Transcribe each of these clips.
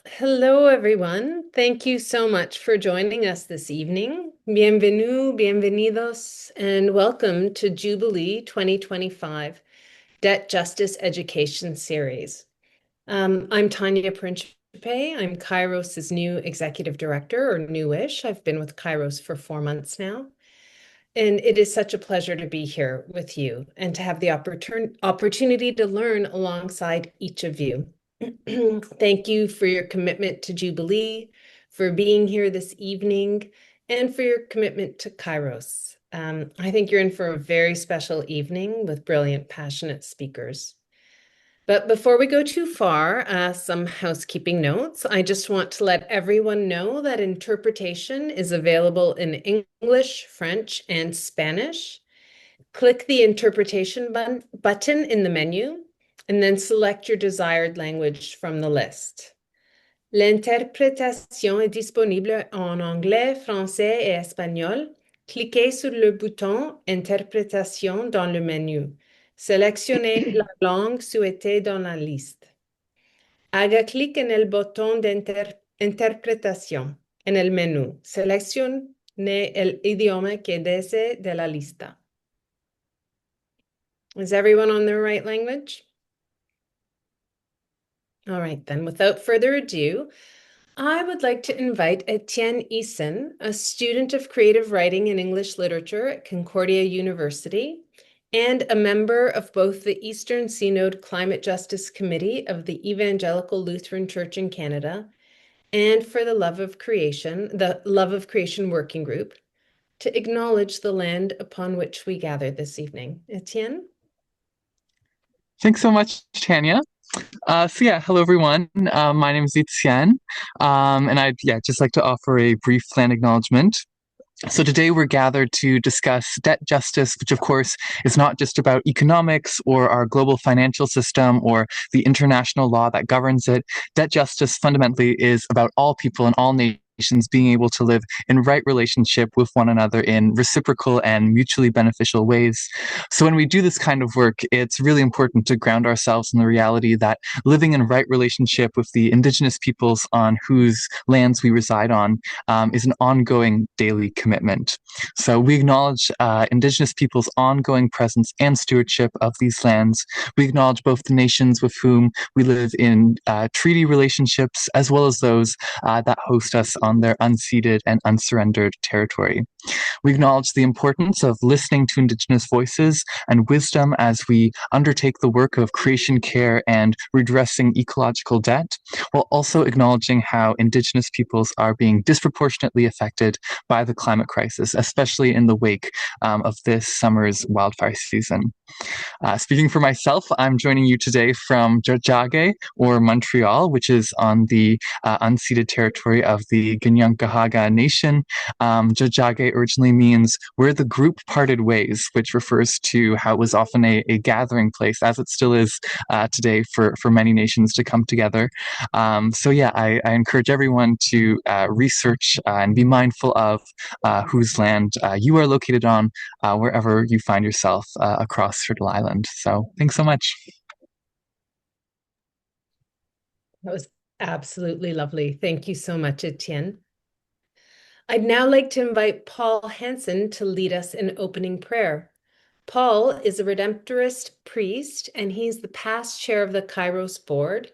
Hello, everyone. Thank you so much for joining us this evening. Bienvenue, bienvenidos, and welcome to Jubilee 2025 Debt Justice Education Series. I'm Tanya Principe. I'm KAIROS's new executive director, or newish. I've been with KAIROS for 4 months now. And it is such a pleasure to be here with you and to have the opportunity to learn alongside each of you. Thank you for your commitment to Jubilee, for being here this evening, and for your commitment to KAIROS. I think you're in for a very special evening with brilliant, passionate speakers. But before we go too far, some housekeeping notes. I just want to let everyone know that interpretation is available in English, French, and Spanish. Click the interpretation button in the menu, and then select your desired language from the list. L'interprétation est disponible en anglais, français et espagnol. Cliquez sur le bouton Interprétation dans le menu. Sélectionnez la langue souhaitée dans la liste. Haga clic en el botón de interpretación en el menú. Seleccione el idioma que desee de la lista. Is everyone on their right language? All right, then, without further ado, I would like to invite Etienne Eason, a student of creative writing and English literature at Concordia University, and a member of both the Eastern Synod Climate Justice Committee of the Evangelical Lutheran Church in Canada and for the Love of Creation Working Group, to acknowledge the land upon which we gather this evening. Etienne? Thanks so much, Tanya. Hello everyone. My name is Etienne, and I'd just like to offer a brief land acknowledgement. So today we're gathered to discuss debt justice, which of course is not just about economics or our global financial system or the international law that governs it. Debt justice fundamentally is about all people and all nations being able to live in right relationship with one another in reciprocal and mutually beneficial ways. So when we do this kind of work, it's really important to ground ourselves in the reality that living in right relationship with the indigenous peoples on whose lands we reside on is an ongoing daily commitment. So we acknowledge indigenous peoples' ongoing presence and stewardship of these lands. We acknowledge both the nations with whom we live in treaty relationships, as well as those that host us on their unceded and unsurrendered territory. We acknowledge the importance of listening to Indigenous voices and wisdom as we undertake the work of creation care and redressing ecological debt, while also acknowledging how Indigenous peoples are being disproportionately affected by the climate crisis, especially in the wake of this summer's wildfire season. Speaking for myself, I'm joining you today from Tiohtià:ke, or Montreal, which is on the unceded territory of the Kanien'kehá:ka Nation. Tiohtià:ke originally means where the group parted ways, which refers to how it was often a gathering place, as it still is today for many nations to come together. I encourage everyone to research and be mindful of whose land you are located on, wherever you find yourself across Turtle Island. So thanks so much. That was absolutely lovely. Thank you so much, Etienne. I'd now like to invite Paul Hansen to lead us in opening prayer. Paul is a Redemptorist priest, and he's the past chair of the KAIROS board,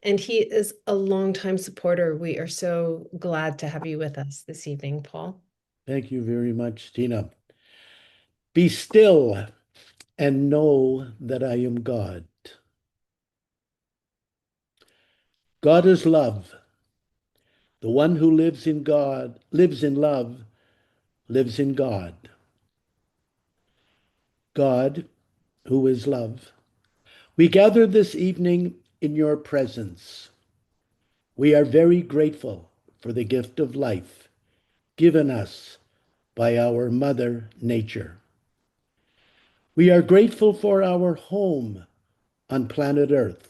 and he is a longtime supporter. We are so glad to have you with us this evening, Paul. Thank you very much, Tina. Be still and know that I am God. God is love. The one who lives in God, lives in love, lives in God. God, who is love. We gather this evening in your presence. We are very grateful for the gift of life given us by our Mother Nature. We are grateful for our home on planet Earth.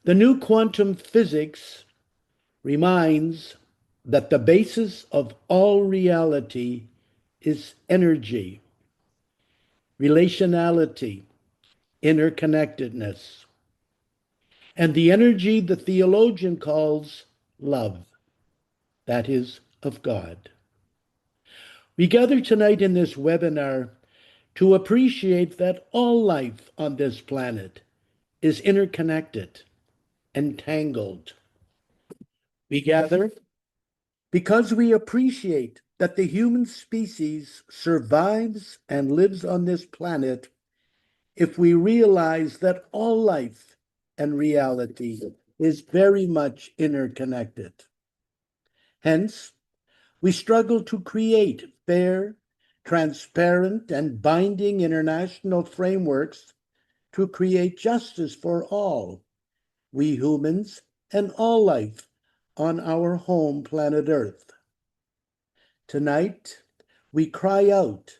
The new quantum physics reminds that the basis of all reality is energy, relationality, interconnectedness. and the energy the theologian calls love, that is, of God. We gather tonight in this webinar to appreciate that all life on this planet is interconnected, entangled. We gather because we appreciate that the human species survives and lives on this planet if we realize that all life and reality is very much interconnected. Hence, we struggle to create fair, transparent, and binding international frameworks to create justice for all, we humans and all life on our home planet Earth. Tonight, we cry out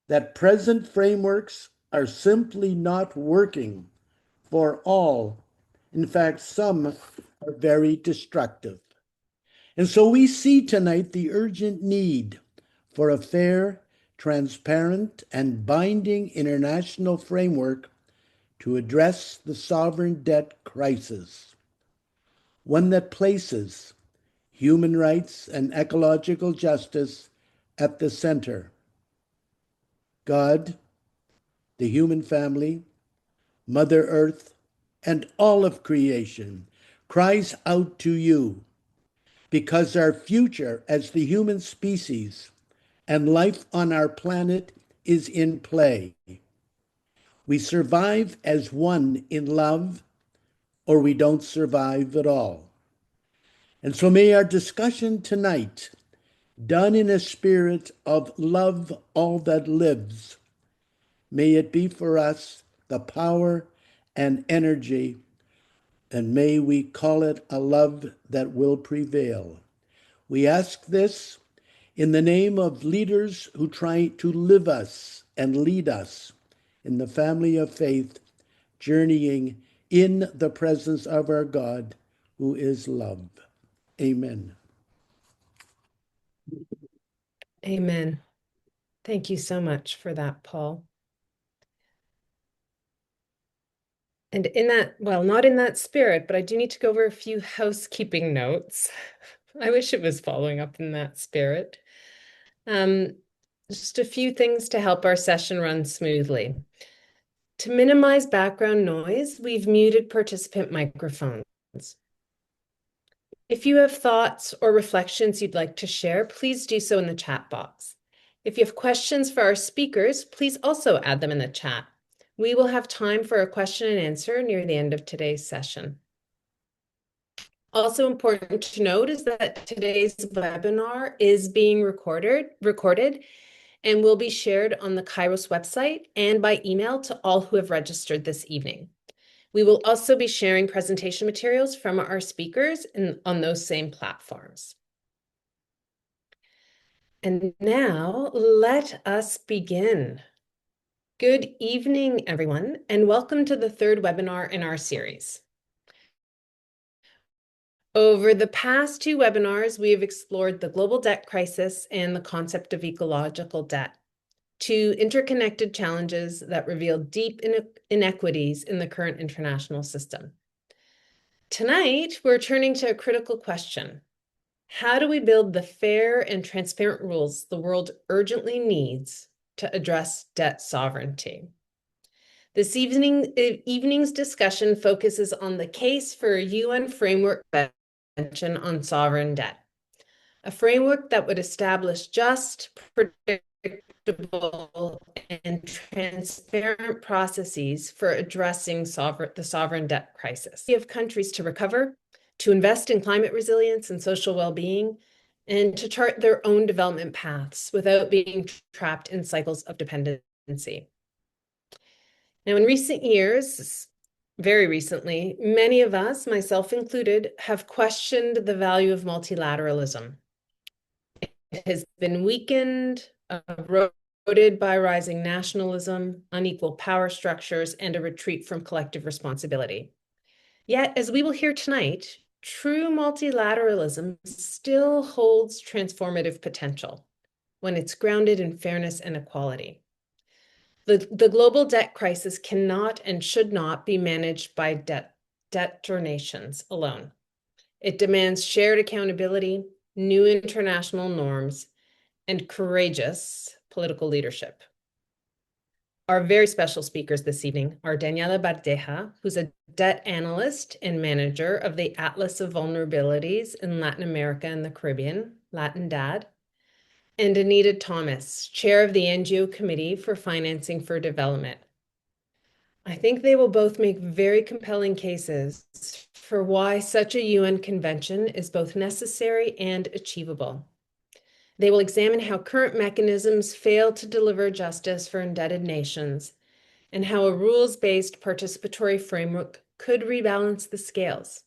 that present frameworks are simply not working for all. In fact, some are very destructive. And so we see tonight the urgent need for a fair, transparent, and binding international framework to address the sovereign debt crisis, one that places human rights and ecological justice at the center. God, the human family, Mother Earth, and all of creation cries out to you because our future as the human species and life on our planet is in play. We survive as one in love, or we don't survive at all. And so may our discussion tonight, done in a spirit of love all that lives, may it be for us the power and energy, and may we call it a love that will prevail. We ask this in the name of leaders who try to live us and lead us in the family of faith, journeying in the presence of our God, who is love. Amen. Amen. Thank you so much for that, Paul. And in that, well, not in that spirit, but I do need to go over a few housekeeping notes. I wish it was following up in that spirit. Just a few things to help our session run smoothly. To minimize background noise, we've muted participant microphones. If you have thoughts or reflections you'd like to share, please do so in the chat box. If you have questions for our speakers, please also add them in the chat. We will have time for a question and answer near the end of today's session. Also important to note is that today's webinar is being recorded and will be shared on the KAIROS website and by email to all who have registered this evening. We will also be sharing presentation materials from our speakers on those same platforms. And now let us begin. Good evening, everyone, and welcome to the third webinar in our series. Over the past two webinars, we have explored the global debt crisis and the concept of ecological debt, two interconnected challenges that reveal deep inequities in the current international system. Tonight, we're turning to a critical question. How do we build the fair and transparent rules the world urgently needs to address debt sovereignty? This evening's discussion focuses on the case for a UN framework convention on sovereign debt, a framework that would establish just, predictable, and transparent processes for addressing the sovereign debt crisis. We have countries to recover, to invest in climate resilience and social well-being, and to chart their own development paths without being trapped in cycles of dependency. Now, in recent years, very recently, many of us, myself included, have questioned the value of multilateralism. It has been weakened, eroded by rising nationalism, unequal power structures, and a retreat from collective responsibility. Yet, as we will hear tonight, true multilateralism still holds transformative potential when it's grounded in fairness and equality. The global debt crisis cannot and should not be managed by debt debtor nations alone. It demands shared accountability, new international norms, and courageous political leadership. Our very special speakers this evening are Daniela Berdeja, who's a debt analyst and manager of the Atlas of Vulnerabilities in Latin America and the Caribbean, LATINDADD, and Anita Thomas, chair of the NGO Committee for Financing for Development. I think they will both make very compelling cases for why such a UN convention is both necessary and achievable. They will examine how current mechanisms fail to deliver justice for indebted nations and how a rules-based participatory framework could rebalance the scales.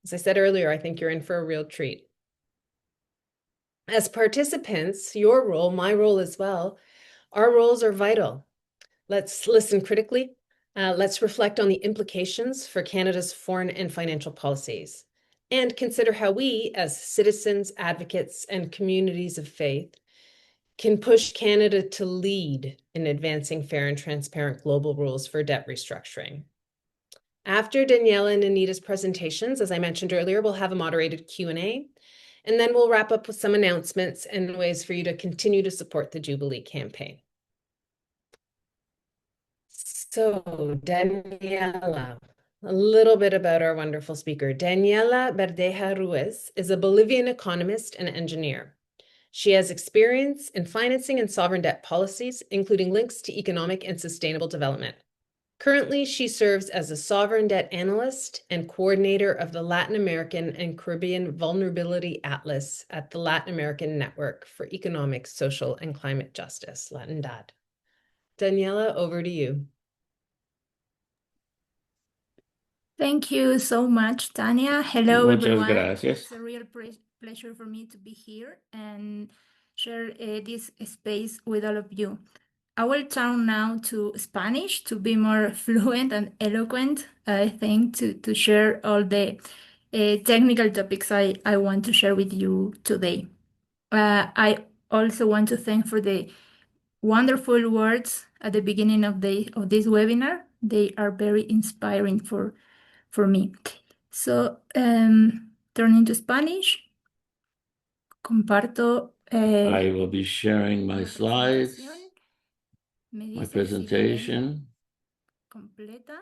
As I said earlier, I think you're in for a real treat. As participants, your role, my role as well, our roles are vital. Let's listen critically. Let's reflect on the implications for Canada's foreign and financial policies, and consider how we, as citizens, advocates, and communities of faith, can push Canada to lead in advancing fair and transparent global rules for debt restructuring. After Daniela and Anita's presentations, as I mentioned earlier, we'll have a moderated Q&A, and then we'll wrap up with some announcements and ways for you to continue to support the Jubilee campaign. So, Daniela, a little bit about our wonderful speaker. Daniela Berdeja Ruiz is a Bolivian economist and engineer. She has experience in financing and sovereign debt policies, including links to economic and sustainable development. Currently, she serves as a sovereign debt analyst and coordinator of the Latin American and Caribbean Vulnerability Atlas at the Latin American Network for Economic, Social, and Climate Justice, LATINDADD. Daniela, over to you. Thank you so much, Tania. Hello, Muchas everyone. gracias. It's a real pleasure for me to be here and share this space with all of you. I will turn now to Spanish to be more fluent and eloquent, I think, to share all the technical topics I want to share with you today. I also want to thank for the wonderful words at the beginning of this webinar. They are very inspiring for me. So, turning to Spanish, comparto. I will be sharing my slides, my presentation. Completa.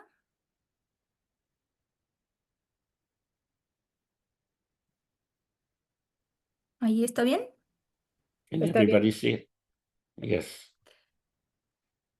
¿Ahí está bien? Can Está everybody bien. see it? Yes.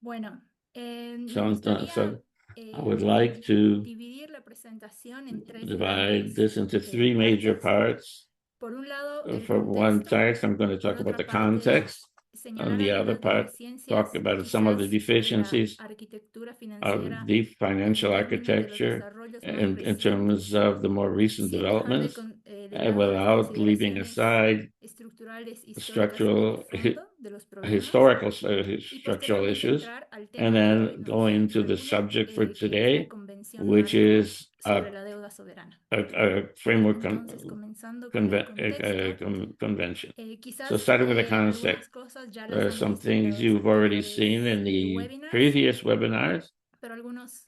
Bueno, me So gustaría I would like to dividir la presentación en tres divide grandes this into three major parts. Por un lado, el For one contexto. text, I'm going to talk Por about the otra parte, context. On señalar the other algunas part, deficiencias, talk about some of the quizás, deficiencies de la arquitectura of financiera the financial en términos de los architecture desarrollos más in terms recientes, of the more recent sin dejar developments, de lado las without leaving consideraciones aside estructurales, históricas structural, de fondo de los problemas, historical y structural posteriormente issues, entrar al tema and que hoy then nos going to the reúne, subject for que es la today, Convención which Marco is sobre la deuda soberana. a framework Entonces, comenzando con el contexto, convention. quizás So starting with the algunas context, cosas ya there las are han some visto en things los you've already anteriores seen in the webinars, previous webinars, pero algunos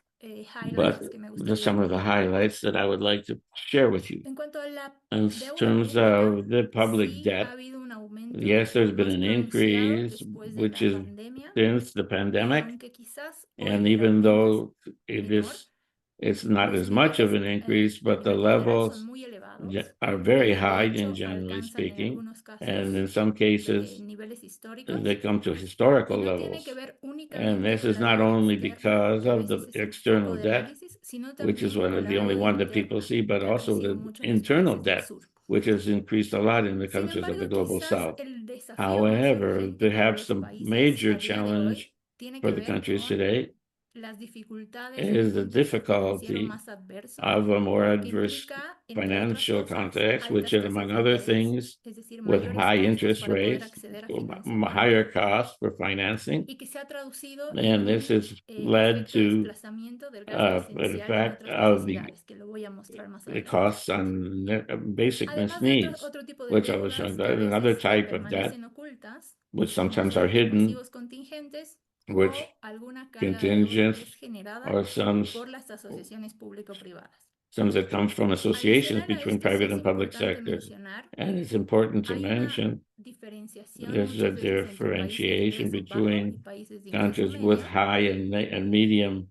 but highlights que me gustaría some of the highlights that I would like to share with you. En cuanto a la In deuda terms pública, of the public sí debt, ha habido un aumento yes, there's been más an pronunciado increase, después de which la is pandemia, since the pandemic, aunque quizás and hoy el even aumento though es it menor, is, it's not los as much of an niveles increase, a but the nivel general son levels muy elevados. are very De high, hecho, in generally alcanzan en speaking, algunos casos and in some cases, niveles históricos. they come to Y historical no tiene levels. que ver And únicamente this con is la not deuda only externa, because que a of the veces es el external foco del debt, análisis, sino which is también one con of la the only deuda one that people interna, see, but que ha also crecido the mucho en los internal países del debt, sur. which has increased a lot in the Sin countries of the embargo, global quizás south. el desafío más However, urgente para perhaps los the países major a día de hoy challenge tiene for que the ver countries con today las dificultades de is un the contexto financiero difficulty más adverso of a more que adverse implica, entre otras financial cosas, context, which altas is, tasas among de other interés, things, es decir, with mayores high costos interest para poder rates, acceder a higher financiamiento costs for financing, y que se ha traducido en and un this has led efecto de to desplazamiento del gasto an esencial en effect otras of necesidades, que lo voy a mostrar más the adelante. costs on basic Además de needs, otro tipo de which I was deudas showing, que a another veces type of debt, permanecen ocultas, which como sometimes are son los hidden, pasivos contingentes which o alguna carga de deuda contingent que es generada or some por las asociaciones público-privadas. Some that comes from associations between private and public sectors. And it's important to mention there's a differentiation between countries with high and medium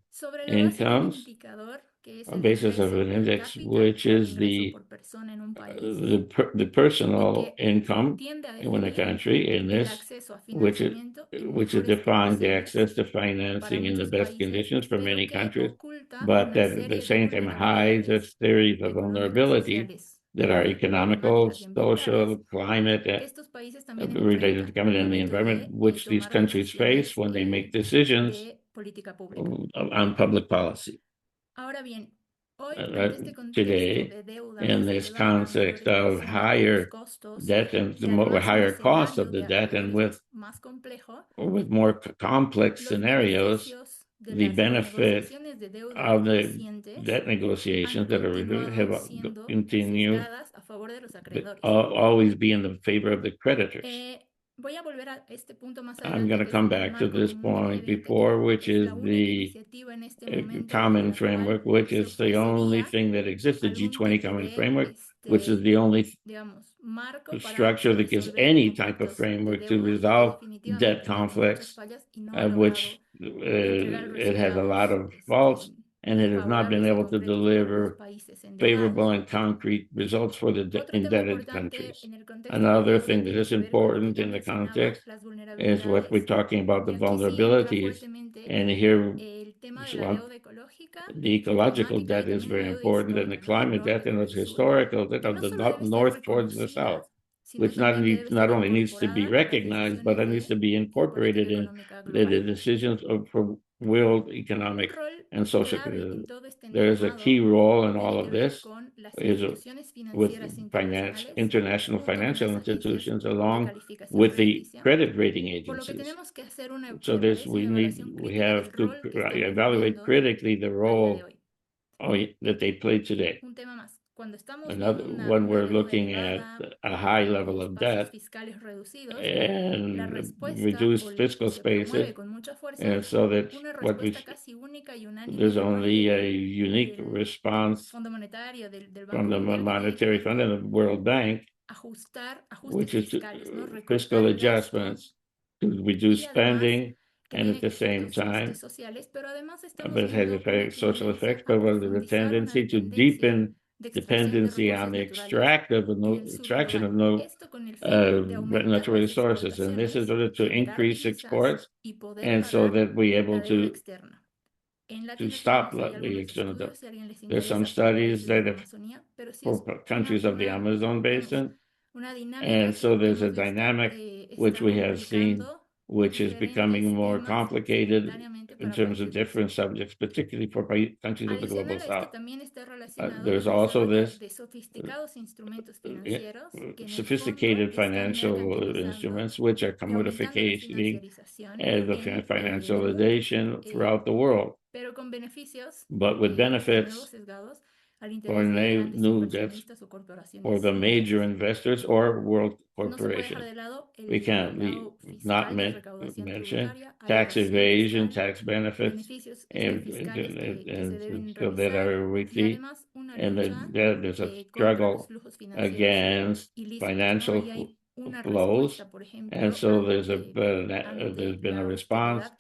incomes on basis of an index, which is the personal income in a country, in this, which is defines the access to financing in the best conditions for many countries, but that at the same time hides a series of vulnerabilities that are economical, social, climate, related to climate and the environment, which these countries face when they make decisions on public policy. Today, in this context of higher debt and the higher cost of the debt, and with more complex scenarios, the benefit of the debt negotiations that have continued always be in the favor of the creditors. I'm going to come back to this point before, which is the common framework, which is the only thing that exists, the G20 common framework, which is the only structure that gives any type of framework to resolve debt conflicts, which it has a lot of faults, and it has not been able to deliver favorable and concrete results for the indebted countries. Another thing that is important in the context is what we're talking about, the vulnerabilities. And here, the ecological debt is very important, and the climate debt, and it's historical debt of the north towards the south, which not only needs to be recognized, but it needs to be incorporated in the decisions for world economic and social. There is a key role in all of this with international financial institutions, along with the credit rating agencies. So we have to evaluate critically the role that they play today. Another when we're looking at a high level of debt and reduced fiscal spaces, and so that there's only a unique response from the Monetary Fund and the World Bank, which is fiscal adjustments to reduce spending, and at the same time, but it has social effects, but the tendency to deepen dependency on the extraction of natural resources, and this is in order to increase exports, and so that we're able to stop the external debt. There's some studies that have for countries of the Amazon basin, and so there's a dynamic which we have seen, which is becoming more complicated in terms of different subjects, particularly for countries of the global south. There's also this sophisticated financial instruments, which are commodification and the financialization throughout the world, but with benefits for new debts for the major investors or world corporations. We can't not mention tax evasion, tax benefits, and so that are weekly, and there's a struggle against financial flows, and so there's been a response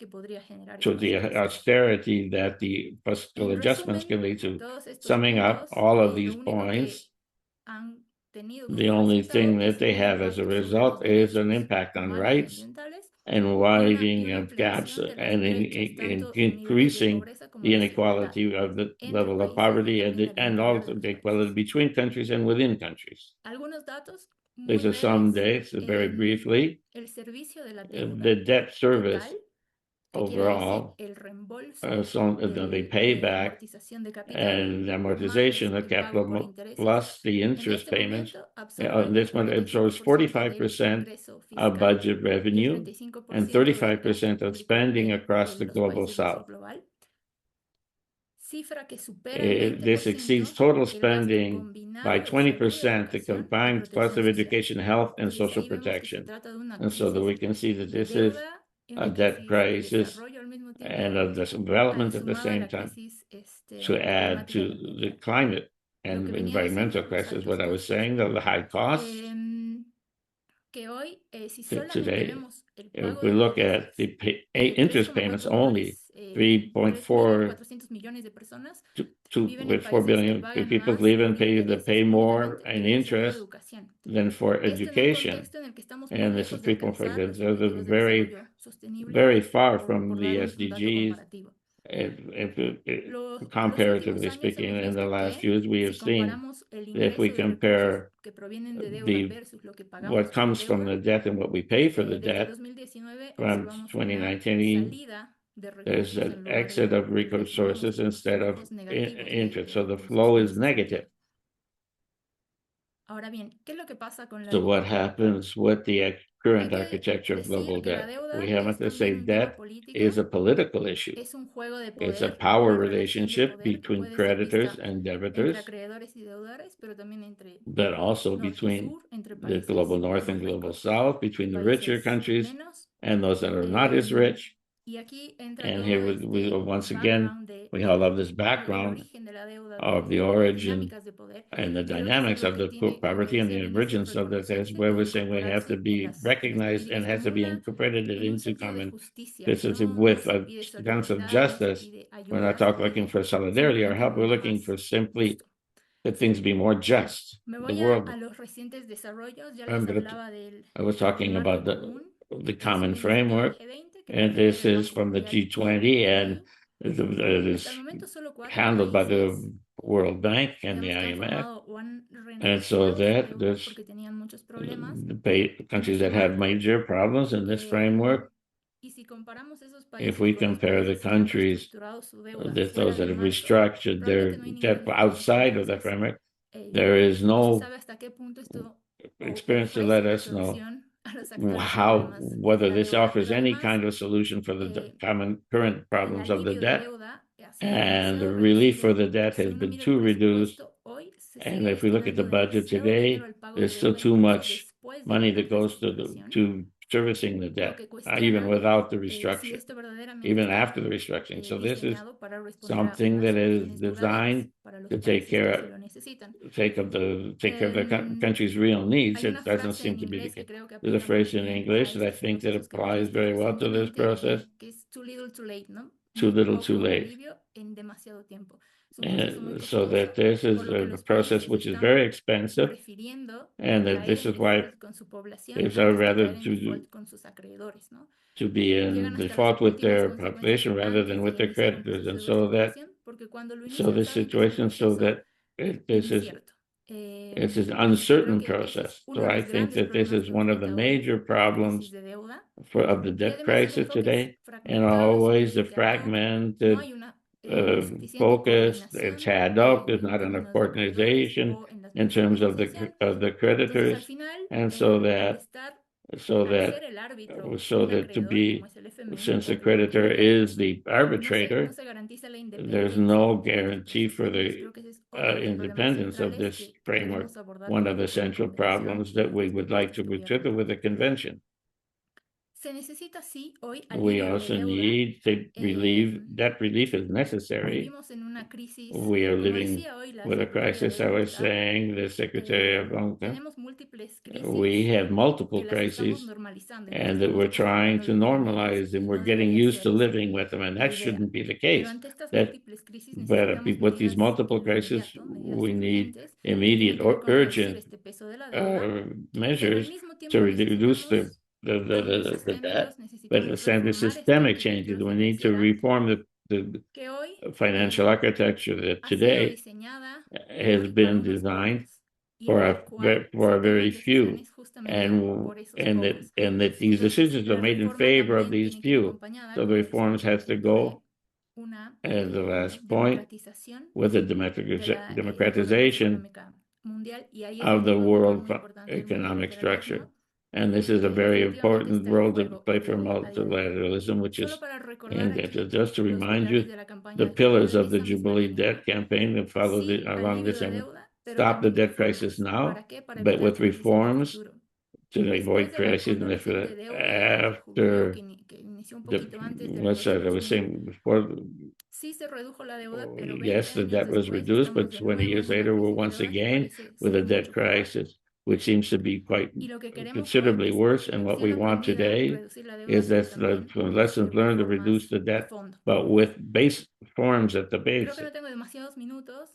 to the austerity that the fiscal adjustments can lead to. Summing up all of these points, the only thing that they have as a result is an impact on rights and widening of gaps and increasing the inequality of the level of poverty and also the equality between countries and within countries. These are some dates, very briefly. The debt service overall, so they pay back and amortization of capital plus the interest payments. This one absorbs 45% of budget revenue and 35% of spending across the global south. This exceeds total spending by 20%, the combined cost of education, health, and social protection. And so that we can see that this is a debt crisis and of this development at the same time. to add to the climate and environmental crisis. What I was saying, the high costs today, if we look at the interest payments only, 3.4 with 4 billion people live and pay more in interest than for education. And this is 3.4 billion. So they're very, very far from the SDGs. Comparatively speaking, in the last years, we have seen if we compare what comes from the debt and what we pay for the debt from 2019, there's an exit of resources instead of interest. So the flow is negative. So what happens with the current architecture of global debt? We have to say debt is a political issue. It's a power relationship between creditors and debtors, but also between the global north and global south, between the richer countries and those that are not as rich. And here we once again, we all have this background of the origin and the dynamics of the poverty and the emergence of the things where we're saying we have to be recognized and has to be incorporated into common business with a sense of justice. We're not looking for solidarity or help. We're looking for simply that things be more just. The world. I was talking about the common framework, and this is from the G20, and it is handled by the World Bank and the IMF. And so that there's the countries that have major problems in this framework. If we compare the countries, those that have restructured their debt outside of the framework, there is no experience to let us know whether this offers any kind of solution for the current problems of the debt, and the relief for the debt has been too reduced. And if we look at the budget today, there's still too much money that goes to servicing the debt, even without the restructuring, even after the restructuring. So this is something that is designed to take care of the country's real needs. It doesn't seem to be the case. There's a phrase in English that I think that applies very well to this process. Too little, too late. And so that this is a process which is very expensive, and that this is why it's rather to be in default with their population rather than with their creditors. And so that this situation, this is it's an uncertain process. So I think that this is one of the major problems of the debt crisis today, and always the fragmented focus. It's had up. There's not enough organization in terms of the creditors, and so that to be, since the creditor is the arbitrator, there's no guarantee for the independence of this framework. One of the central problems that we would like to retrieve with the convention. We also need to debt relief is necessary. We are living with a crisis. I was saying, the Secretary of Banca, we have multiple crises, and that we're trying to normalize, and we're getting used to living with them, and that shouldn't be the case. But with these multiple crises, we need immediate or urgent measures to reduce the debt, but the systemic changes. We need to reform the financial architecture that today has been designed for a very few, and that these decisions are made in favor of these few. So the reforms has to go, and the last point, with the democratization of the world economic structure. And this is a very important role to play for multilateralism, which is, and just to remind you, the pillars of the Jubilee debt campaign that follow along this, and stop the debt crisis now, but with reforms to avoid crises, and after let's say I was saying before, yes, the debt was reduced, but 20 years later, we're once again with a debt crisis, which seems to be quite considerably worse. And what we want today is that the lessons learned to reduce the debt, but with base forms at the base.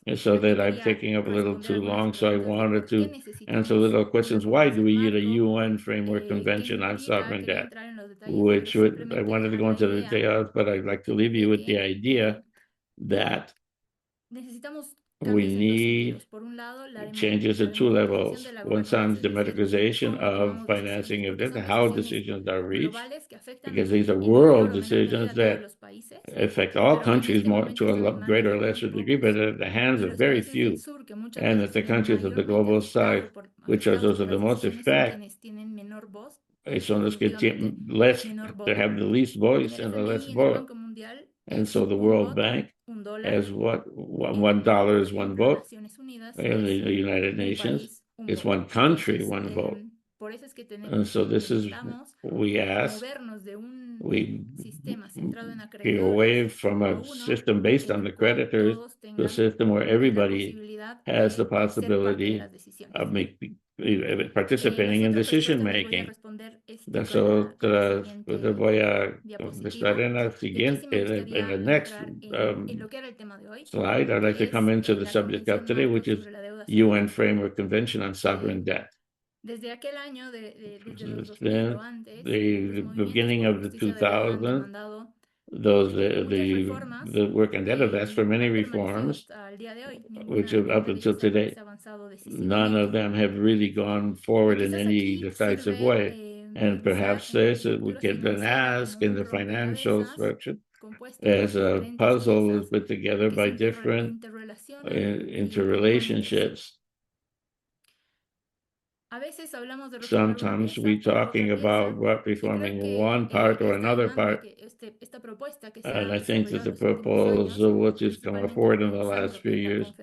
And so that I'm taking up a little too long, so I wanted to answer little questions. Why do we need a UN framework convention on sovereign debt? Which I wanted to go into the details, but I'd like to leave you with the idea that we need changes at two levels. One on democratization of financing of debt, how decisions are reached, because these are world decisions that affect all countries more to a greater or lesser degree, but at the hands of very few. And that the countries of the global south, which are those of the most effect, son los que less, they have the least voice and the less vote. And so the World Bank has what $1 is one vote, and the United Nations is one country, one vote. And so this is we ask. We go away from a system based on the creditors to a system where everybody has the possibility of participating in decision making. So voy a estar en la siguiente, in the next slide. I'd like to come into the subject of today, which is UN Framework Convention on Sovereign Debt. Then the beginning of the 2000s, the work on debt have asked for many reforms, which up until today, none of them have really gone forward in any decisive way. And perhaps this we can then ask in the financial structure as a puzzle is put together by different interrelationships. Sometimes we're talking about reforming one part or another part, and I think that the proposal which has come forward in the last few years,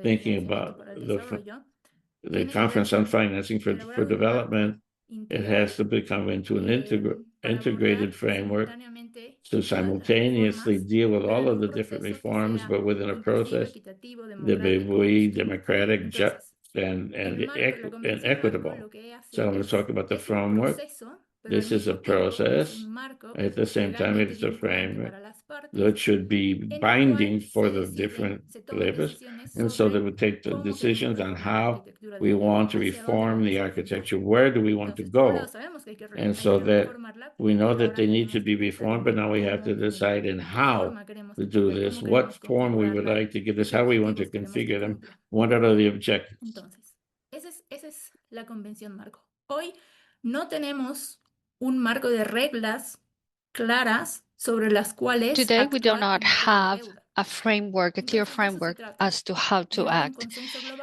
thinking about the Conference on Financing for Development, it has to become into an integrated framework to simultaneously deal with all of the different reforms, but within a process that be democratic, just, and equitable. So I'm going to talk about the framework. This is a process. At the same time, it is a framework that should be binding for the different levels. And so they would take the decisions on how we want to reform the architecture. Where do we want to go? And so that we know that they need to be reformed, but now we have to decide in how to do this, what form we would like to give this, how we want to configure them, what are the objectives. Esa es la convención marco. Hoy no tenemos un marco de reglas claras sobre las cuales today we do not have a framework, a clear framework as to how to act.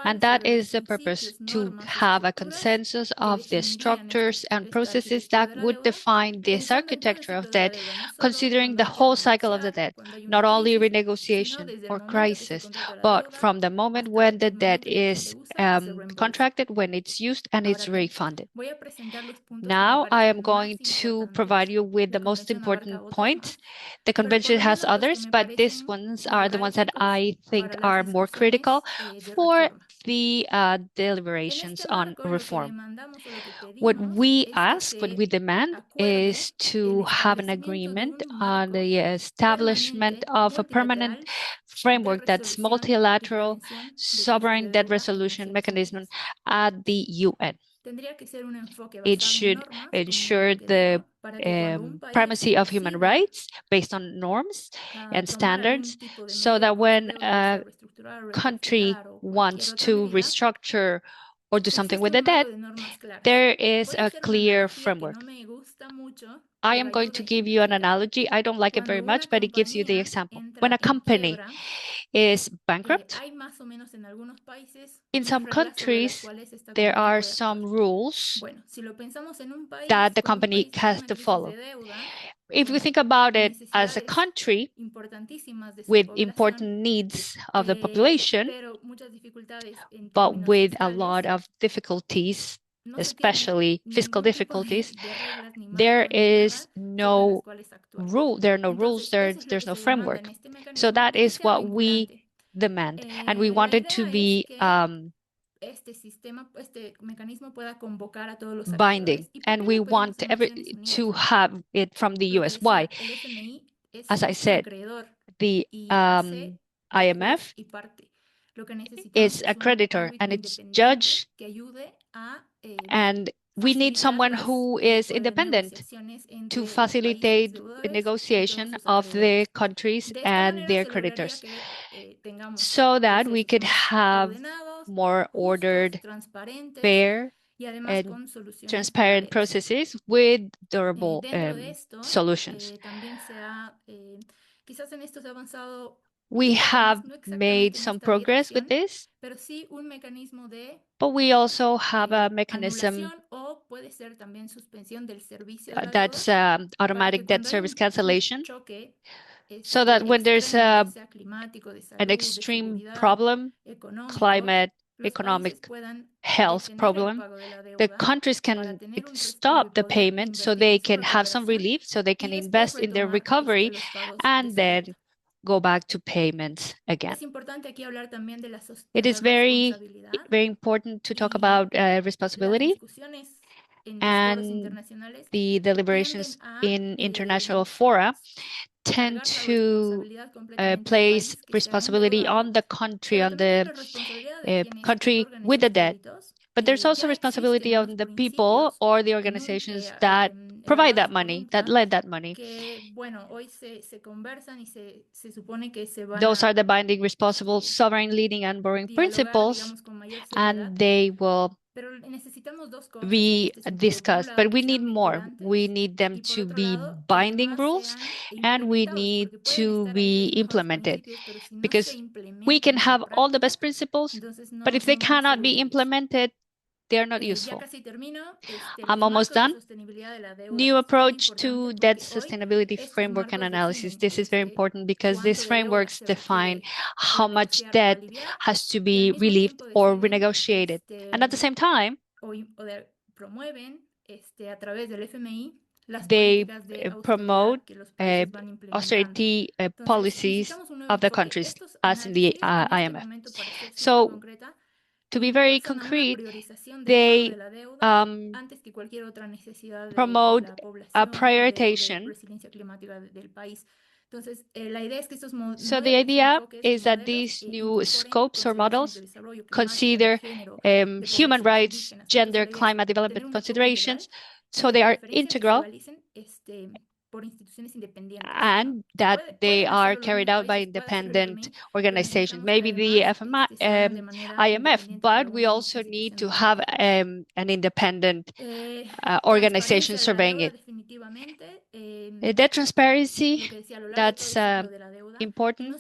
And that is the purpose, to have a consensus of the structures and processes that would define this architecture of debt, considering the whole cycle of the debt, not only renegotiation or crisis, but from the moment when the debt is contracted, when it's used and it's refunded. Now I am going to provide you with the most important points. The convention has others, but these ones are the ones that I think are more critical for the deliberations on reform. What we ask, what we demand, is to have an agreement on the establishment of a permanent framework that's multilateral, sovereign debt resolution mechanism at the UN. It should ensure the primacy of human rights based on norms and standards, so that when a country wants to restructure or do something with the debt, there is a clear framework. I am going to give you an analogy. I don't like it very much, but it gives you the example. When a company is bankrupt, in some countries, there are some rules that the company has to follow. If we think about it as a country with important needs of the population, but with a lot of difficulties especially fiscal difficulties, there is no rule, there are no rules, there's no framework. So that is what we demand. And we want it to be binding. And we want to have it from the US. Why? As I said, the IMF is a creditor and it's judge, and we need someone who is independent to facilitate the negotiation of the countries and their creditors, so that we could have more ordered, fair, and transparent processes with durable solutions. We have made some progress with this, but we also have a mechanism that's automatic debt service cancellation, so that when there's an extreme problem, climate, economic, health problem, the countries can stop the payment so they can have some relief, so they can invest in their recovery and then go back to payments again. It is very, very important to talk about responsibility, and the deliberations in international fora tend to place responsibility on the country, country with the debt. But there's also responsibility on the people or the organizations that provide that money, that lend that money. Those are the binding, responsible, sovereign, leading, and borrowing principles, and they will be discussed. But we need more. We need them to be binding rules, and we need to be implemented, because we can have all the best principles, but if they cannot be implemented, they are not useful. I'm almost done. New approach to debt sustainability framework and analysis. This is very important because these frameworks define how much debt has to be relieved or renegotiated. And at the same time, they promote austerity policies of the countries, as in the IMF. So, to be very concrete, they promote a prioritization. So the idea is that these new scopes or models consider human rights, gender, climate, development considerations, so they are integral, and that they are carried out by independent organizations, maybe the IMF, but we also need to have an independent organization surveying it. Debt transparency, that's important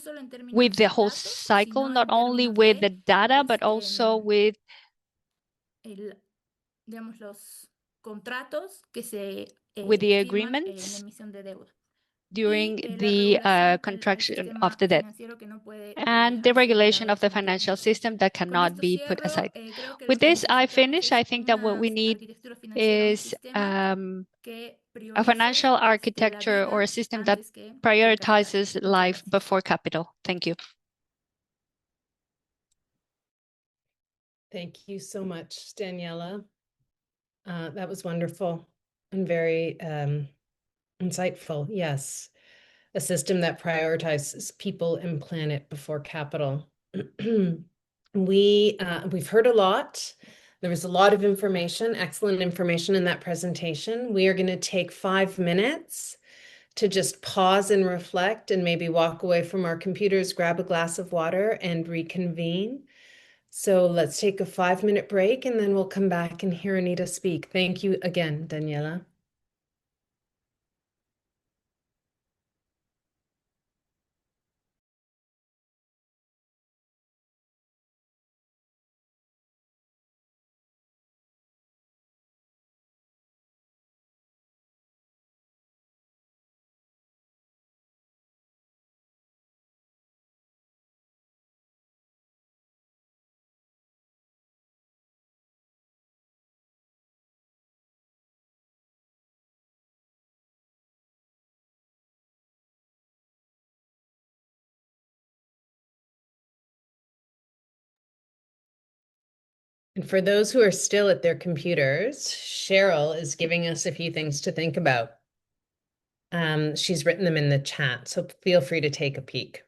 with the whole cycle, not only with the data, but also with the agreements during the contraction of the debt, and the regulation of the financial system that cannot be put aside. With this, I finish. I think that what we need is a financial architecture or a system that prioritizes life before capital. Thank you. Thank you so much, Daniela. That was wonderful and very insightful. Yes, a system that prioritizes people and planet before capital. We've heard a lot. There was a lot of information, excellent information in that presentation. We are going to take 5 minutes to just pause and reflect, and maybe walk away from our computers, grab a glass of water, and reconvene. So let's take a 5-minute break, and then we'll come back and hear Anita speak. Thank you again, Daniela. And for those who are still at their computers, Cheryl is giving us a few things to think about. She's written them in the chat, so feel free to take a peek.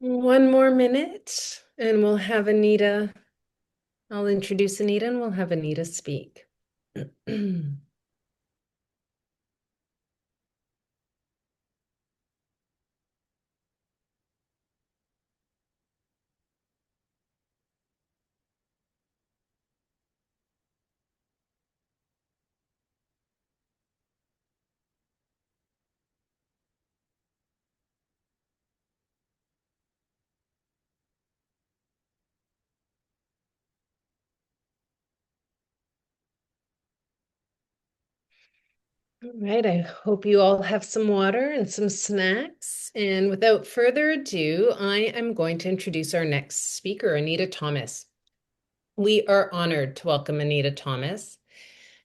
One more minute and we'll have Anita. I'll introduce Anita and we'll have Anita speak. All right, I hope you all have some water and some snacks. And without further ado, I am going to introduce our next speaker, Anita Thomas. We are honored to welcome Anita Thomas,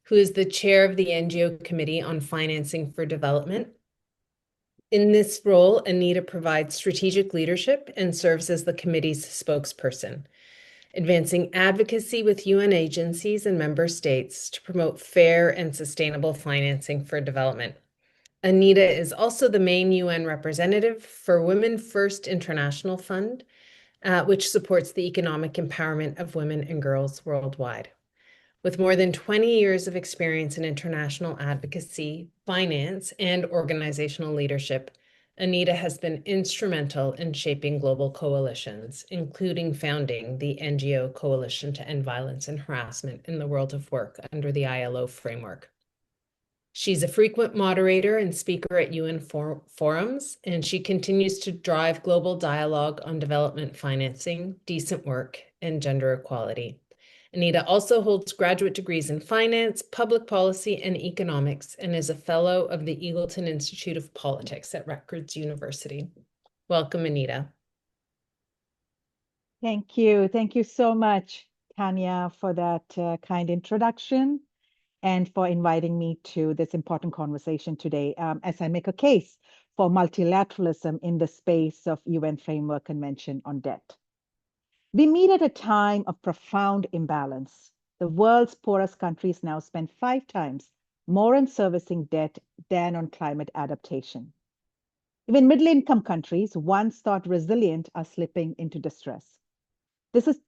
who is the chair of the NGO Committee on Financing for Development. In this role, Anita provides strategic leadership and serves as the committee's spokesperson, advancing advocacy with UN agencies and member states to promote fair and sustainable financing for development. Anita is also the main UN representative for Women First International Fund, which supports the economic empowerment of women and girls worldwide. With more than 20 years of experience in international advocacy, finance, and organizational leadership, Anita has been instrumental in shaping global coalitions, including founding the NGO Coalition to End Violence and Harassment in the World of Work under the ILO framework. She's a frequent moderator and speaker at UN forums, and she continues to drive global dialogue on development financing, decent work, and gender equality. Anita also holds graduate degrees in finance, public policy, and economics, and is a fellow of the Eagleton Institute of Politics at Rutgers University. Welcome, Anita. Thank you. Thank you so much, Tanya, for that kind introduction and for inviting me to this important conversation today as I make a case for multilateralism in the space of UN Framework Convention on Debt. We meet at a time of profound imbalance. The world's poorest countries now spend 5 times more on servicing debt than on climate adaptation. Even middle-income countries, once thought resilient, are slipping into distress. This is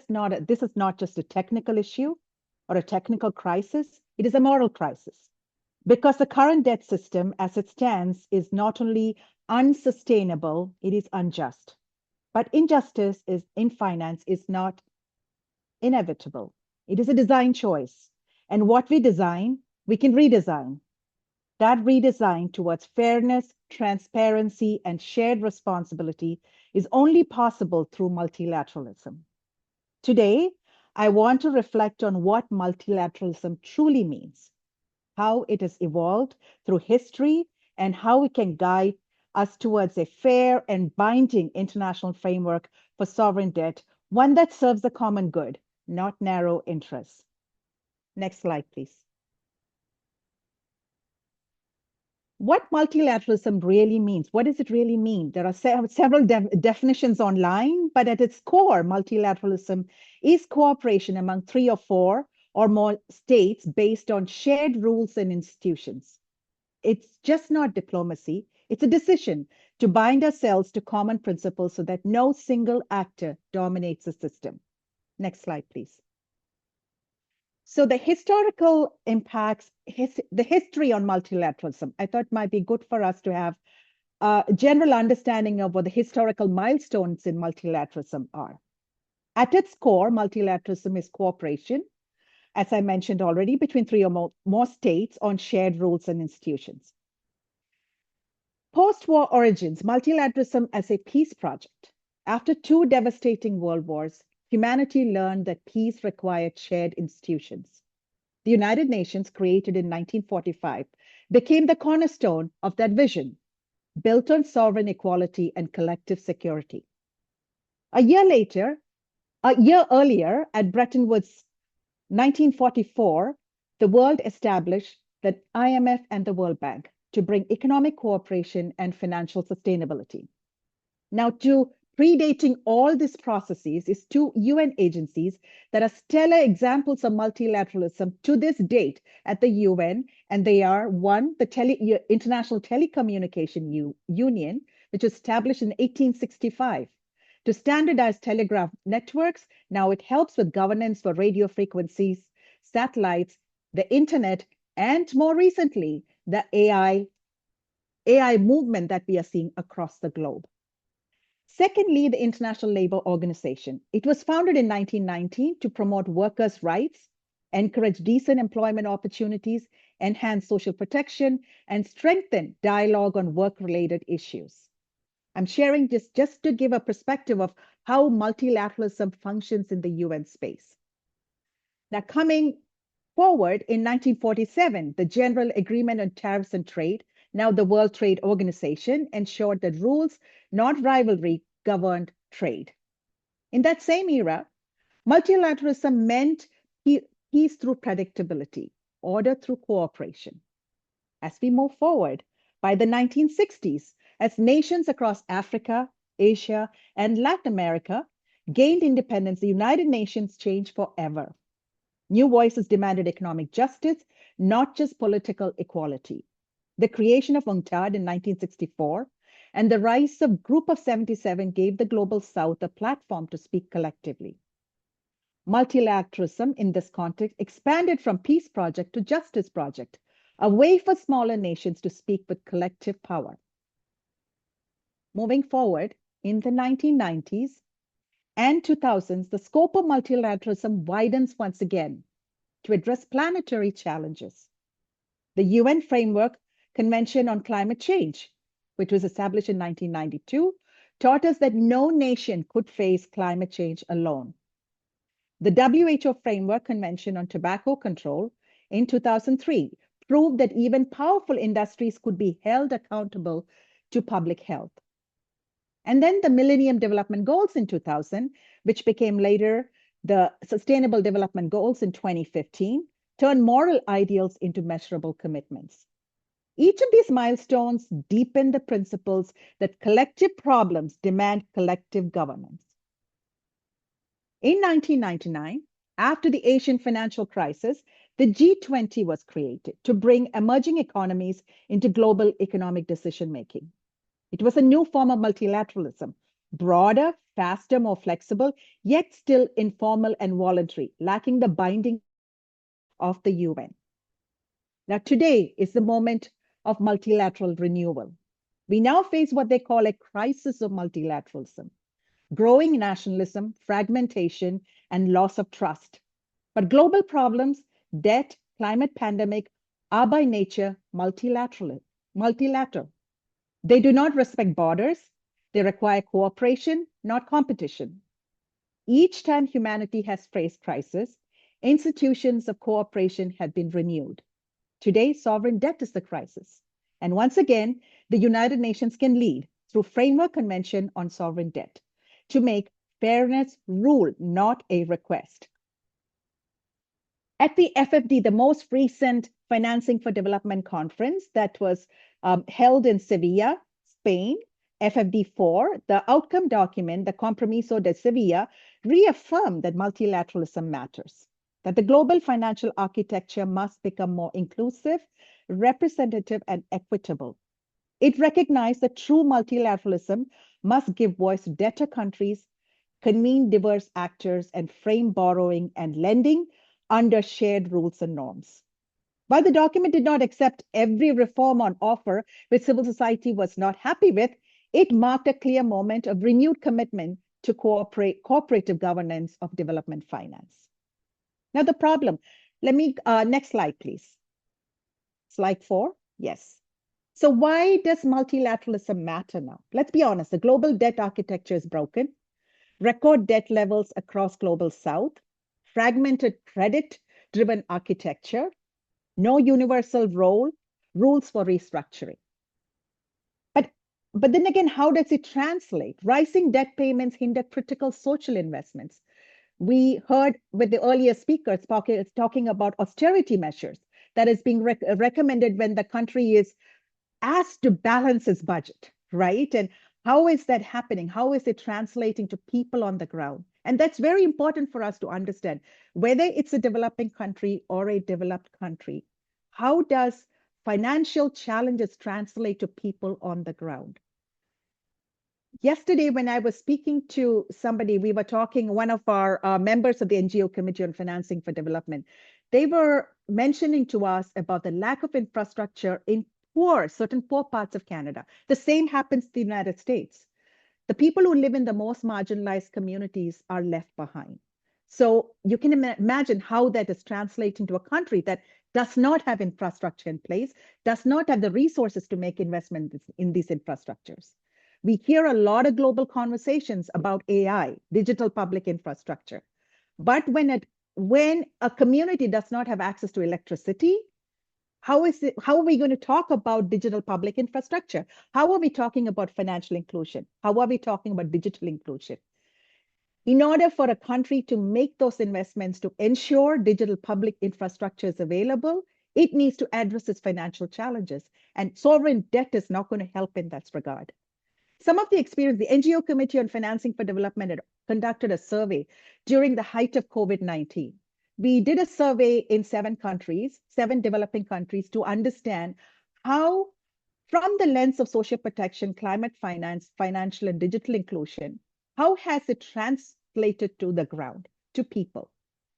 not just a technical issue or a technical crisis, it is a moral crisis. Because the current debt system as it stands is not only unsustainable, it is unjust. But injustice in finance is not inevitable. It is a design choice. And what we design, we can redesign. That redesign towards fairness, transparency, and shared responsibility is only possible through multilateralism. Today, I want to reflect on what multilateralism truly means, how it has evolved through history, and how it can guide us towards a fair and binding international framework for sovereign debt, one that serves the common good, not narrow interests. Next slide, please. What multilateralism really means. What does it really mean? There are several definitions online, but at its core, multilateralism is cooperation among 3 or 4 or more states based on shared rules and institutions. It's just not diplomacy. It's a decision to bind ourselves to common principles so that no single actor dominates the system. Next slide, please. So the historical impacts, the history on multilateralism, I thought might be good for us to have a general understanding of what the historical milestones in multilateralism are. At its core, multilateralism is cooperation, as I mentioned already, between 3 or more states on shared rules and institutions. Post-war origins, multilateralism as a peace project. After 2 devastating world wars, humanity learned that peace required shared institutions. The United Nations, created in 1945, became the cornerstone of that vision, built on sovereign equality and collective security. A year earlier, at Bretton Woods, 1944, the world established the IMF and the World Bank to bring economic cooperation and financial sustainability. Now, predating all these processes is 2 UN agencies that are stellar examples of multilateralism to this date at the UN, and they are 1, the International Telecommunication Union, which was established in 1865 to standardize telegraph networks. Now it helps with governance for radio frequencies, satellites, the internet, and more recently, the AI movement that we are seeing across the globe. Secondly, the International Labour Organization. It was founded in 1919 to promote workers' rights, encourage decent employment opportunities, enhance social protection, and strengthen dialogue on work-related issues. I'm sharing this just to give a perspective of how multilateralism functions in the UN space. Now, coming forward in 1947, the General Agreement on Tariffs and Trade, now the World Trade Organization, ensured that rules, not rivalry, governed trade. In that same era, multilateralism meant peace through predictability, order through cooperation. As we move forward, by the 1960s, as nations across Africa, Asia, and Latin America gained independence, the United Nations changed forever. New voices demanded economic justice, not just political equality. The creation of UNCTAD in 1964 and the rise of Group of 77 gave the Global South a platform to speak collectively. Multilateralism in this context expanded from peace project to justice project, a way for smaller nations to speak with collective power. Moving forward, in the 1990s and 2000s, the scope of multilateralism widens once again to address planetary challenges. The UN Framework Convention on Climate Change, which was established in 1992, taught us that no nation could face climate change alone. The WHO Framework Convention on Tobacco Control in 2003 proved that even powerful industries could be held accountable to public health. And then the Millennium Development Goals in 2000, which became later the Sustainable Development Goals in 2015, turned moral ideals into measurable commitments. Each of these milestones deepen the principles that collective problems demand collective governance. In 1999, after the Asian financial crisis, the G20 was created to bring emerging economies into global economic decision-making. It was a new form of multilateralism, broader, faster, more flexible, yet still informal and voluntary, lacking the binding of the UN. Now, today is the moment of multilateral renewal. We now face what they call a crisis of multilateralism, growing nationalism, fragmentation, and loss of trust. But global problems, debt, climate pandemic, are by nature multilateral. They do not respect borders. They require cooperation, not competition. Each time humanity has faced crisis, institutions of cooperation have been renewed. Today, sovereign debt is the crisis. And once again, the United Nations can lead through Framework Convention on Sovereign Debt to make fairness rule, not a request. At the FFD, the most recent Financing for Development conference that was held in Sevilla, Spain, FFD4, the outcome document, the Compromiso de Sevilla, reaffirmed that multilateralism matters, that the global financial architecture must become more inclusive, representative, and equitable. It recognized that true multilateralism must give voice to debtor countries, convene diverse actors, and frame borrowing and lending under shared rules and norms. While the document did not accept every reform on offer, which civil society was not happy with, it marked a clear moment of renewed commitment to cooperative governance of development finance. Now the problem, next slide, please. Slide 4, yes. So why does multilateralism matter now? Let's be honest, the global debt architecture is broken, record debt levels across global south, fragmented credit-driven architecture, no universal rules for restructuring. But then again, how does it translate? Rising debt payments hinder critical social investments. We heard with the earlier speakers talking about austerity measures that is being recommended when the country is asked to balance its budget, right? And how is that happening? How is it translating to people on the ground? And that's very important for us to understand. Whether it's a developing country or a developed country, how does financial challenges translate to people on the ground? Yesterday, when I was speaking to somebody, we were talking, one of our members of the NGO Committee on Financing for Development, they were mentioning to us about the lack of infrastructure in certain poor parts of Canada. The same happens in the United States. The people who live in the most marginalized communities are left behind. So you can imagine how that is translating to a country that does not have infrastructure in place, does not have the resources to make investments in these infrastructures. We hear a lot of global conversations about AI, digital public infrastructure. But when a community does not have access to electricity, how are we going to talk about digital public infrastructure? How are we talking about financial inclusion? How are we talking about digital inclusion? In order for a country to make those investments to ensure digital public infrastructure is available, it needs to address its financial challenges. And sovereign debt is not going to help in that regard. Some of the experience, the NGO Committee on Financing for Development had conducted a survey during the height of COVID-19. We did a survey in 7 countries, 7 developing countries, to understand how, from the lens of social protection, climate finance, financial and digital inclusion, how has it translated to the ground, to people?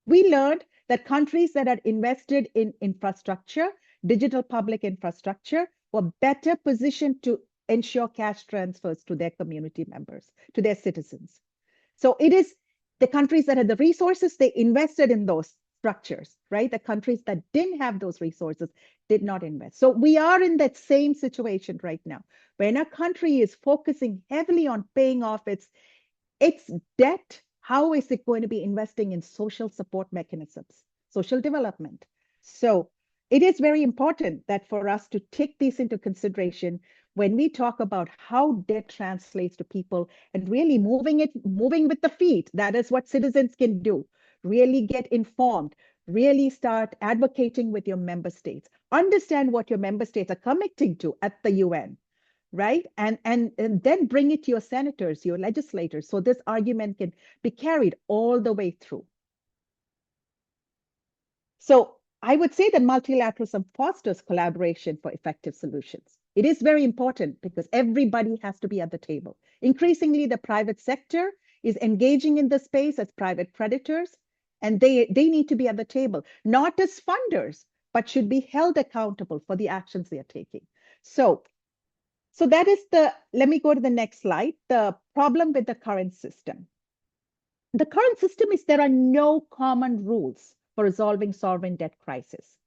We learned that countries that had invested in infrastructure, digital public infrastructure, were better positioned to ensure cash transfers to their community members, to their citizens. So it is the countries that had the resources, they invested in those structures, right? The countries that didn't have those resources did not invest. So we are in that same situation right now. When a country is focusing heavily on paying off its debt, how is it going to be investing in social support mechanisms, social development? So it is very important that for us to take these into consideration when we talk about how debt translates to people and really moving with the feet. That is what citizens can do. Really get informed, really start advocating with your member states. Understand what your member states are committing to at the UN, right? And then bring it to your senators, your legislators, so this argument can be carried all the way through. So I would say that multilateralism fosters collaboration for effective solutions. It is very important because everybody has to be at the table. Increasingly, the private sector is engaging in the space as private creditors, and they need to be at the table, not as funders, but should be held accountable for the actions they are taking. So that is let me go to the next slide, the problem with the current system. The current system is there are no common rules for resolving sovereign debt crisis.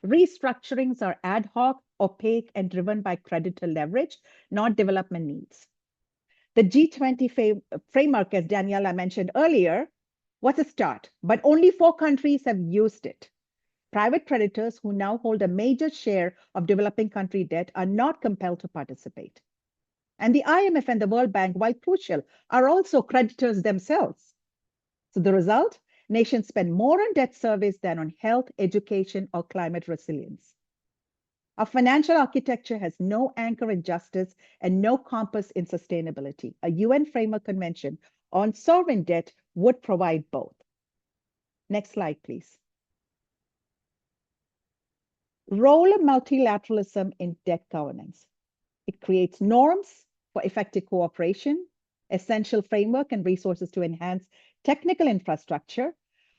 Restructurings are ad hoc opaque, and driven by creditor leverage, not development needs. The G20 framework, as Daniela mentioned earlier, was a start, but only 4 countries have used it. Private creditors who now hold a major share of developing country debt are not compelled to participate. And the IMF and the World Bank, while crucial, are also creditors themselves. So the result, nations spend more on debt service than on health, education, or climate resilience. Our financial architecture has no anchor in justice and no compass in sustainability. A UN Framework Convention on sovereign debt would provide both. Next slide, please. Role of multilateralism in debt governance. It creates norms for effective cooperation, essential framework and resources to enhance technical infrastructure.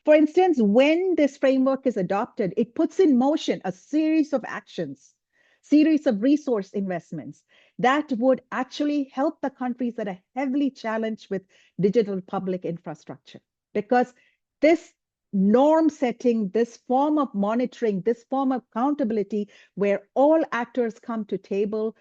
For instance, when this framework is adopted, it puts in motion a series of actions, series of resource investments that would actually help the countries that are heavily challenged with digital public infrastructure. Because this norm setting, this form of monitoring, this form of accountability, where all actors come to table,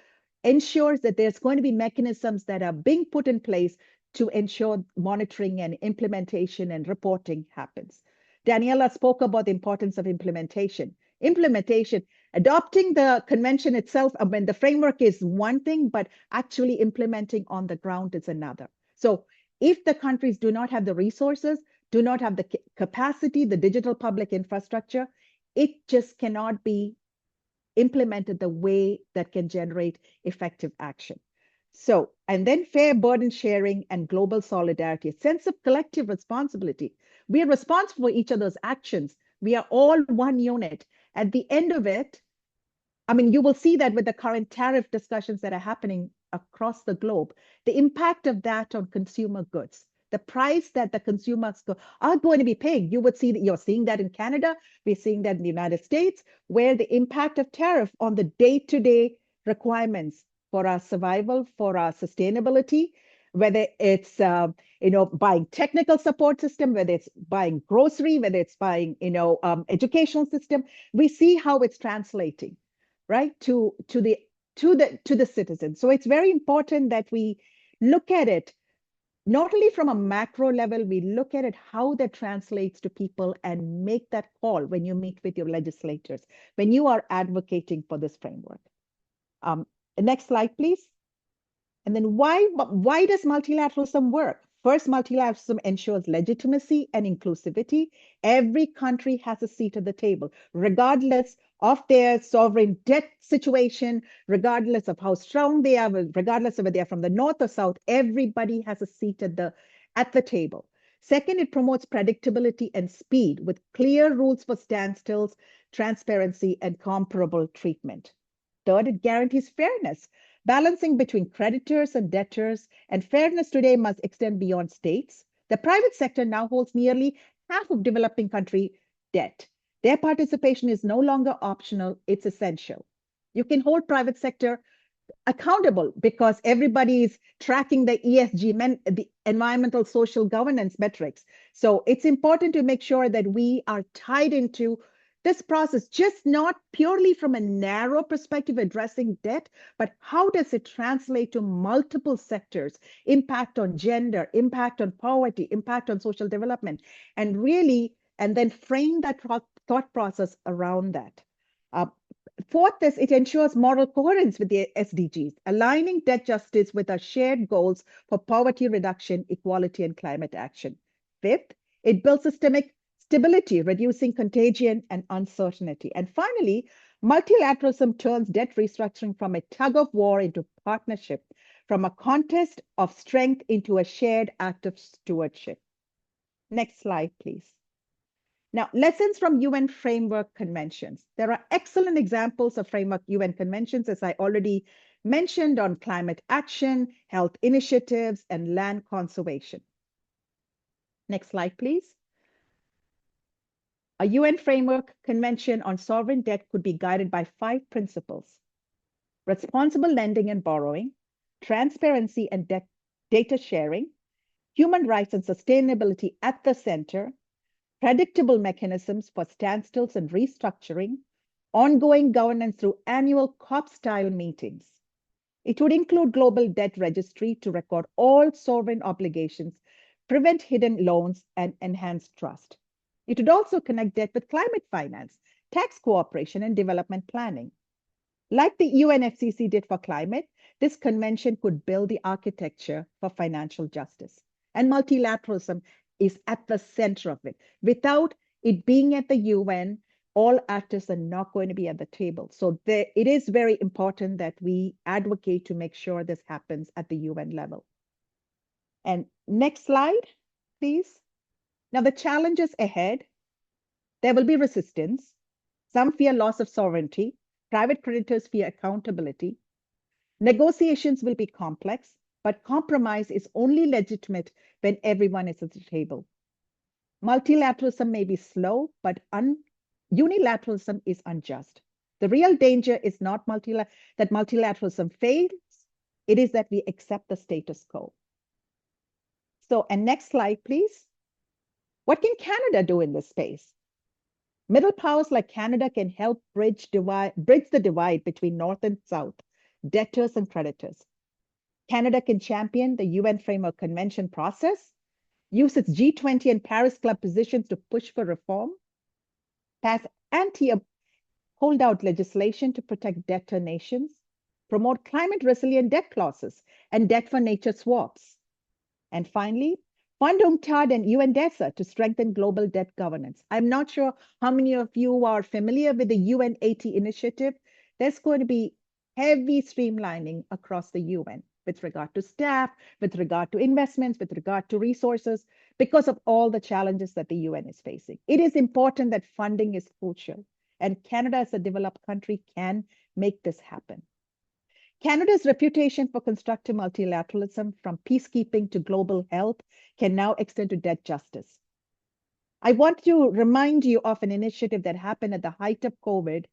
ensures that there's going to be mechanisms that are being put in place to ensure monitoring and implementation and reporting happens. Daniela spoke about the importance of implementation. Implementation, adopting the convention itself, I mean, the framework is one thing, but actually implementing on the ground is another. So if the countries do not have the resources, do not have the capacity, the digital public infrastructure, it just cannot be implemented the way that can generate effective action. So, and then fair burden sharing and global solidarity, a sense of collective responsibility. We are responsible for each other's actions. We are all one unit. At the end of it, I mean, you will see that with the current tariff discussions that are happening across the globe, the impact of that on consumer goods, the price that the consumers are going to be paying. You would see that you're seeing that in Canada. We're seeing that in the United States, where the impact of tariff on the day-to-day requirements for our survival, for our sustainability, whether it's buying technical support system, whether it's buying grocery, whether it's buying educational system, we see how it's translating, right, to the citizen. So it's very important that we look at it not only from a macro level, we look at it how that translates to people and make that call when you meet with your legislators, when you are advocating for this framework. Next slide, please. And then why does multilateralism work? First, multilateralism ensures legitimacy and inclusivity. Every country has a seat at the table, regardless of their sovereign debt situation, regardless of how strong they are, regardless of whether they're from the north or south, everybody has a seat at the table. Second, it promotes predictability and speed with clear rules for standstills, transparency, and comparable treatment. Third, it guarantees fairness, balancing between creditors and debtors, and fairness today must extend beyond states. The private sector now holds nearly half of developing country debt. Their participation is no longer optional, it's essential. You can hold private sector accountable because everybody is tracking the ESG, the environmental social governance metrics. So it's important to make sure that we are tied into this process, just not purely from a narrow perspective addressing debt, but how does it translate to multiple sectors, impact on gender, impact on poverty, impact on social development, and really, and then frame that thought process around that. Fourth is it ensures moral coherence with the SDGs, aligning debt justice with our shared goals for poverty reduction, equality, and climate action. Fifth, it builds systemic stability, reducing contagion and uncertainty. And finally, multilateralism turns debt restructuring from a tug of war into partnership, from a contest of strength into a shared act of stewardship. Next slide, please. Now, lessons from UN framework conventions. There are excellent examples of framework UN conventions, as I already mentioned, on climate action, health initiatives, and land conservation. Next slide, please. A UN framework convention on sovereign debt could be guided by 5 principles: responsible lending and borrowing, transparency and data sharing, human rights and sustainability at the center, predictable mechanisms for standstills and restructuring, ongoing governance through annual COP-style meetings. It would include global debt registry to record all sovereign obligations, prevent hidden loans, and enhance trust. It would also connect debt with climate finance, tax cooperation, and development planning. Like the UNFCCC did for climate, this convention could build the architecture for financial justice. And multilateralism is at the center of it. Without it being at the UN, all actors are not going to be at the table. So it is very important that we advocate to make sure this happens at the UN level. And next slide, please. Now, the challenges ahead, there will be resistance. Some fear loss of sovereignty. Private creditors fear accountability. Negotiations will be complex, but compromise is only legitimate when everyone is at the table. Multilateralism may be slow, but unilateralism is unjust. The real danger is not that multilateralism fails. It is that we accept the status quo. So, and next slide, please. What can Canada do in this space? Middle powers like Canada can help bridge the divide between North and South, debtors and creditors. Canada can champion the UN Framework Convention process, use its G20 and Paris Club positions to push for reform, pass anti-holdout legislation to protect debtor nations, promote climate-resilient debt clauses and debt for nature swaps. And finally, fund UNCTAD and UNDESA to strengthen global debt governance. I'm not sure how many of you are familiar with the UN80 initiative. There's going to be heavy streamlining across the UN with regard to staff, with regard to investments, with regard to resources, because of all the challenges that the UN is facing. It is important that funding is crucial, and Canada as a developed country can make this happen. Canada's reputation for constructive multilateralism, from peacekeeping to global health, can now extend to debt justice. I want to remind you of an initiative that happened at the height of COVID.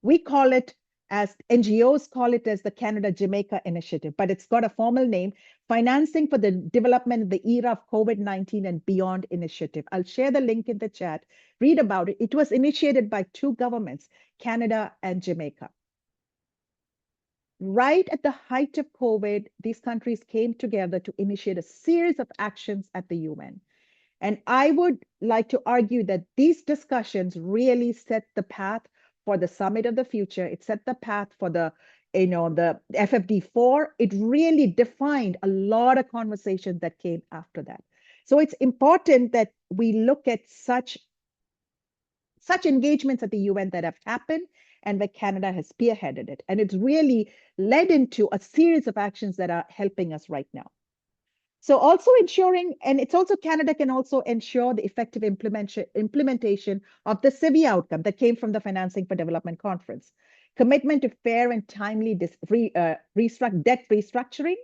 We call it, as NGOs call it, as the Canada-Jamaica Initiative, but it's got a formal name, Financing for the Development in the Era of COVID-19 and Beyond Initiative. I'll share the link in the chat. Read about it. It was initiated by two governments, Canada and Jamaica. Right at the height of COVID, these countries came together to initiate a series of actions at the UN. And I would like to argue that these discussions really set the path for the Summit of the Future. It set the path for the FFD4. It really defined a lot of conversations that came after that. So it's important that we look at such engagements at the UN that have happened and where Canada has spearheaded it. And it's really led into a series of actions that are helping us right now. So also ensuring, and it's also Canada can also ensure the effective implementation of the Sevilla outcome that came from the Financing for Development Conference. Commitment to fair and timely debt restructuring.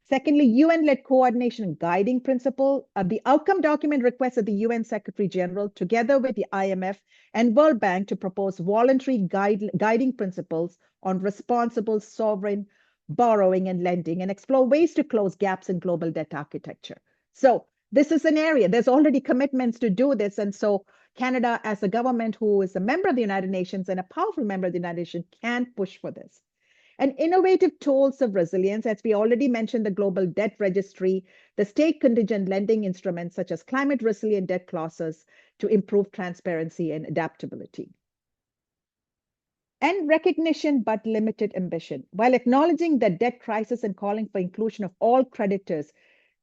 Secondly, UN-led coordination and guiding principle. The outcome document requests that the UN Secretary General, together with the IMF and World Bank, to propose voluntary guiding principles on responsible sovereign borrowing and lending and explore ways to close gaps in global debt architecture. So this is an area, there's already commitments to do this. And so Canada, as a government who is a member of the United Nations and a powerful member of the United Nations, can push for this. And innovative tools of resilience, as we already mentioned, the global debt registry, the state contingent lending instruments such as climate resilient debt clauses to improve transparency and adaptability. And recognition, but limited ambition. While acknowledging the debt crisis and calling for inclusion of all creditors,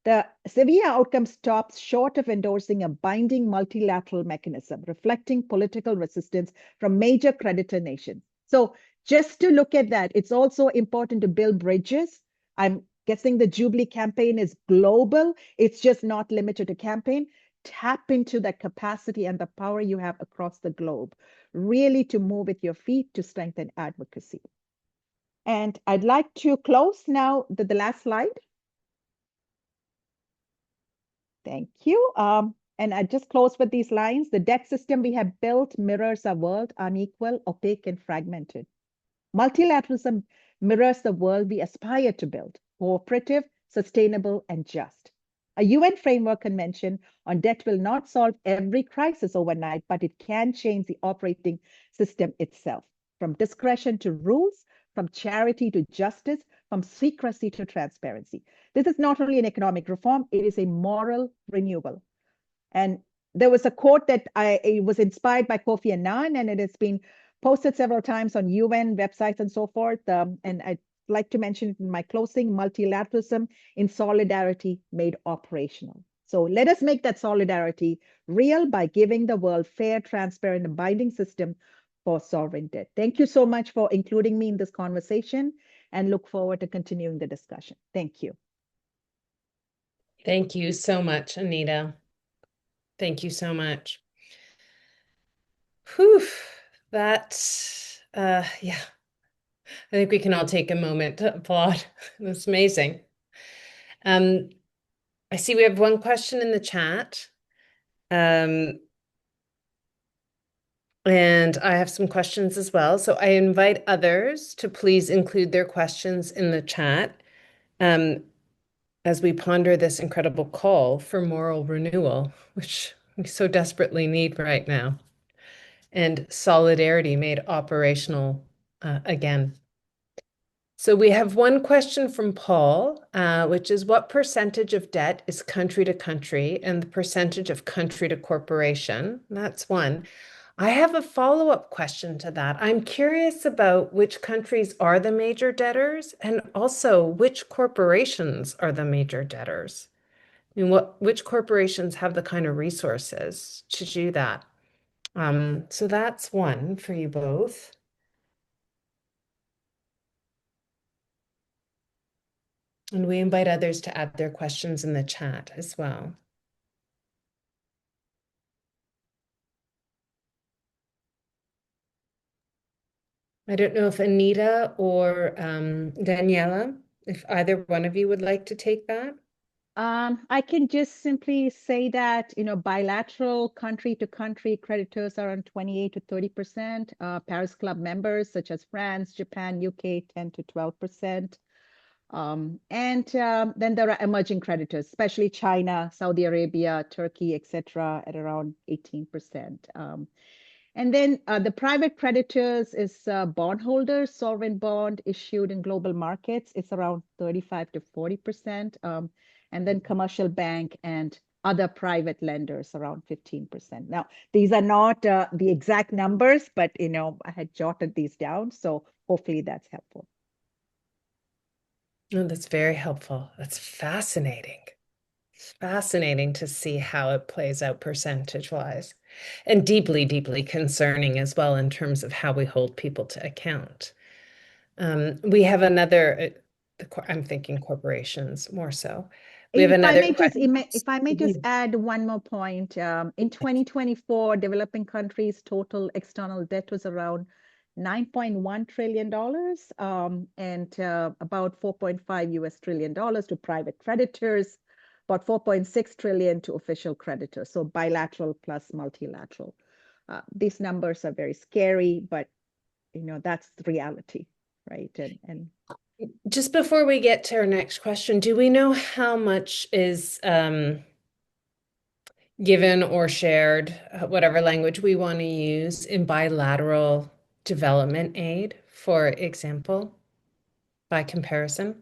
the Sevilla outcome stops short of endorsing a binding multilateral mechanism, reflecting political resistance from major creditor nations. So just to look at that, it's also important to build bridges. I'm guessing the Jubilee campaign is global. It's just not limited to campaign. Tap into that capacity and the power you have across the globe, really to move with your feet to strengthen advocacy. And I'd like to close now the last slide. Thank you. And I just close with these lines. The debt system we have built mirrors a world unequal, opaque, and fragmented. Multilateralism mirrors the world we aspire to build, cooperative, sustainable, and just. A UN Framework Convention on Debt will not solve every crisis overnight, but it can change the operating system itself, from discretion to rules, from charity to justice, from secrecy to transparency. This is not only an economic reform, it is a moral renewal. And there was a quote that it was inspired by Kofi Annan, and it has been posted several times on UN websites and so forth. And I'd like to mention in my closing, multilateralism in solidarity made operational. So let us make that solidarity real by giving the world fair, transparent, and binding system for sovereign debt. Thank you so much for including me in this conversation, and look forward to continuing the discussion. Thank you. Thank you so much, Anita. Thank you so much. Whew, yeah. I think we can all take a moment to applaud. That's amazing. I see we have one question in the chat. And I have some questions as well. So I invite others to please include their questions in the chat as we ponder this incredible call for moral renewal, which we so desperately need right now, and solidarity made operational again. So we have one question from Paul, which is, what percentage of debt is country to country and the percentage of country to corporation? That's one. I have a follow-up question to that. I'm curious about which countries are the major debtors and also which corporations are the major debtors. I mean, which corporations have the kind of resources to do that? So that's one for you both. And we invite others to add their questions in the chat as well. I don't know if Anita or Daniela, if either one of you would like to take that. I can just simply say that, bilateral country-to-country creditors are on 28 to 30%. Paris Club members such as France, Japan, UK, 10 to 12%. And then there are emerging creditors, especially China, Saudi Arabia, Turkey, etc., at around 18%. And then the private creditors is bondholders, sovereign bond issued in global markets. It's around 35 to 40%. And then commercial bank and other private lenders around 15%. Now, these are not the exact numbers, but I had jotted these down, so hopefully that's helpful. Oh, that's very helpful. That's fascinating. It's fascinating to see how it plays out percentage-wise, and deeply, deeply concerning as well in terms of how we hold people to account. We have another, I'm thinking corporations more so. We have another question. If I may just add one more point. In 2024, developing countries' total external debt was around $9.1 trillion and about $4.5 trillion to private creditors, about 4.6 trillion to official creditors. So bilateral plus multilateral. These numbers are very scary, but that's the reality, right? And just before we get to our next question, do we know how much is given or shared, whatever language we want to use, in bilateral development aid, for example, by comparison?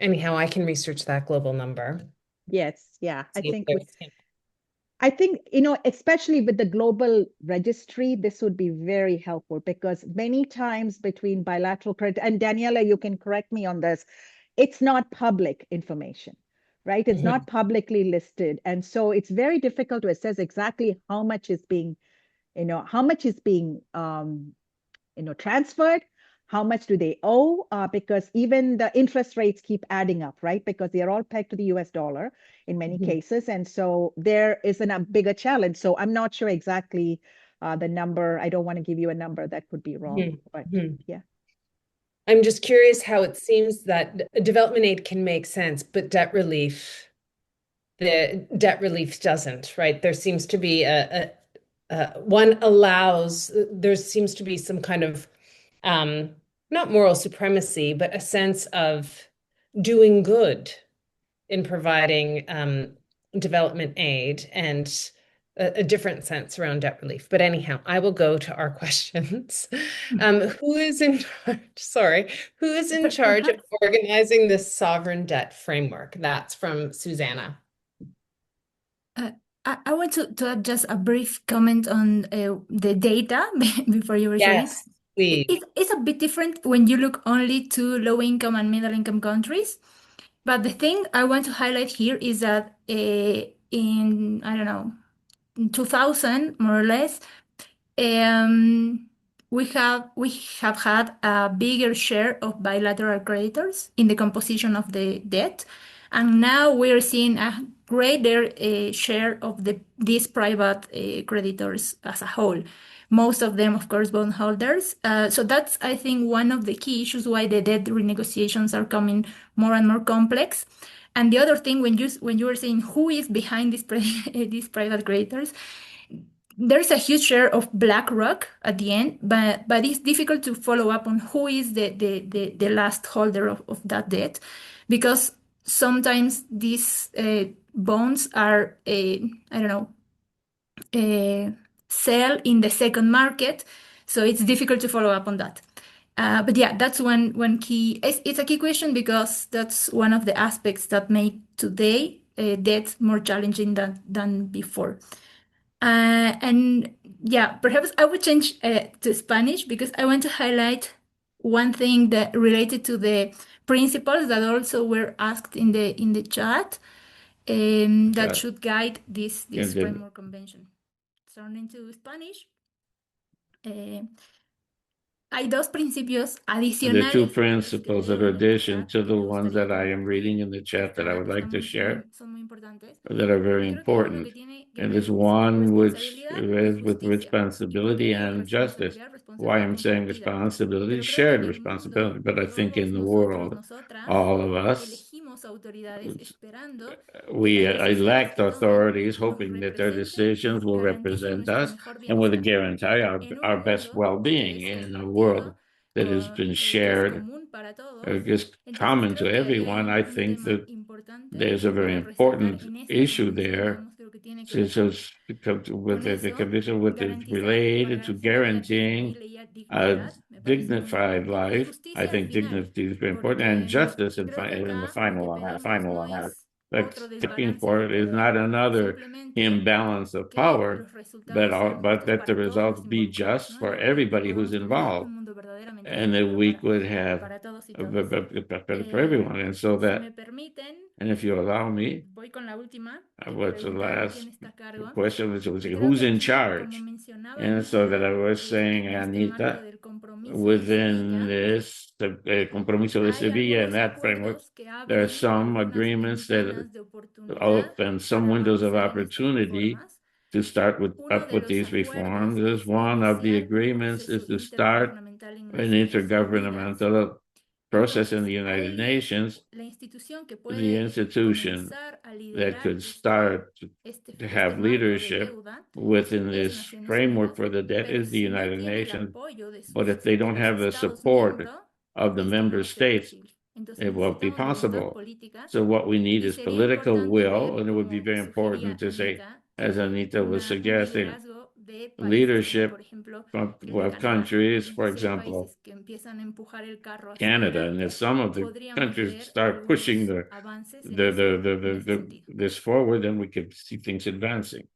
Anyhow, I can research that global number. Yes, yeah. I think, especially with the global registry, this would be very helpful because many times between bilateral credit, and Daniela, you can correct me on this, it's not public information, right? It's not publicly listed. And so it's very difficult to assess exactly how much is being, transferred, how much do they owe, because even the interest rates keep adding up, right? Because they're all pegged to the US dollar in many cases. And so there is a bigger challenge. So I'm not sure exactly the number. I don't want to give you a number that could be wrong, but yeah. I'm just curious how it seems that development aid can make sense, but the debt relief doesn't, right? There seems to be there seems to be some kind of not moral supremacy, but a sense of doing good in providing development aid and a different sense around debt relief. But anyhow, I will go to our questions. Who is in charge of organizing this sovereign debt framework? That's from Susanna. I want to add just a brief comment on the data before you were sharing. Yes, please. It's a bit different when you look only to low-income and middle-income countries. But the thing I want to highlight here is that in, I don't know, in 2000, more or less, we have had a bigger share of bilateral creditors in the composition of the debt, and now we're seeing a greater share of these private creditors as a whole. Most of them, of course, bondholders. So that's, I think, one of the key issues why the debt renegotiations are coming more and more complex. And the other thing, when you were saying who is behind these private creditors, there's a huge share of BlackRock at the end, but it's difficult to follow up on who is the last holder of that debt, because sometimes these bonds are, I don't know, sell in the second market, so it's difficult to follow up on that. But yeah, that's one key. It's a key question because that's one of the aspects that make today debt more challenging than before. And yeah, perhaps I would change to Spanish because I want to highlight one thing that related to the principles that also were asked in the chat that should guide this framework convention. Turning to Spanish. Hay dos principios adicionales. The two principles that are addition to the ones that I am reading in the chat that I would like to share that are very important. And there's one which is with responsibility and justice. Why I'm saying responsibility, shared responsibility, but I think in the world, all of us, we elect authorities hoping that their decisions will represent us and will guarantee our best well-being in a world that has been shared, just common to everyone. I think that there's a very important issue there. With the condition with it related to guaranteeing a dignified life. I think dignity is very important, and justice in the final on that. Looking for it is not another imbalance of power, but that the results be just for everybody who's involved, and that we could have better for everyone. And so that, and if you allow me, what's the last question was who's in charge? And so that I was saying, Anita, within this Compromiso de Sevilla and that framework, there are some agreements that open some windows of opportunity to start with these reforms. As one of the agreements is to start an intergovernmental process in the United Nations, the institution that could start to have leadership within this framework for the debt is the United Nations. But if they don't have the support of the member states, it won't be possible. So what we need is political will, and it would be very important to say, as Anita was suggesting, leadership of countries, for example, Canada, and if some of the countries start pushing this forward, then we could see things advancing.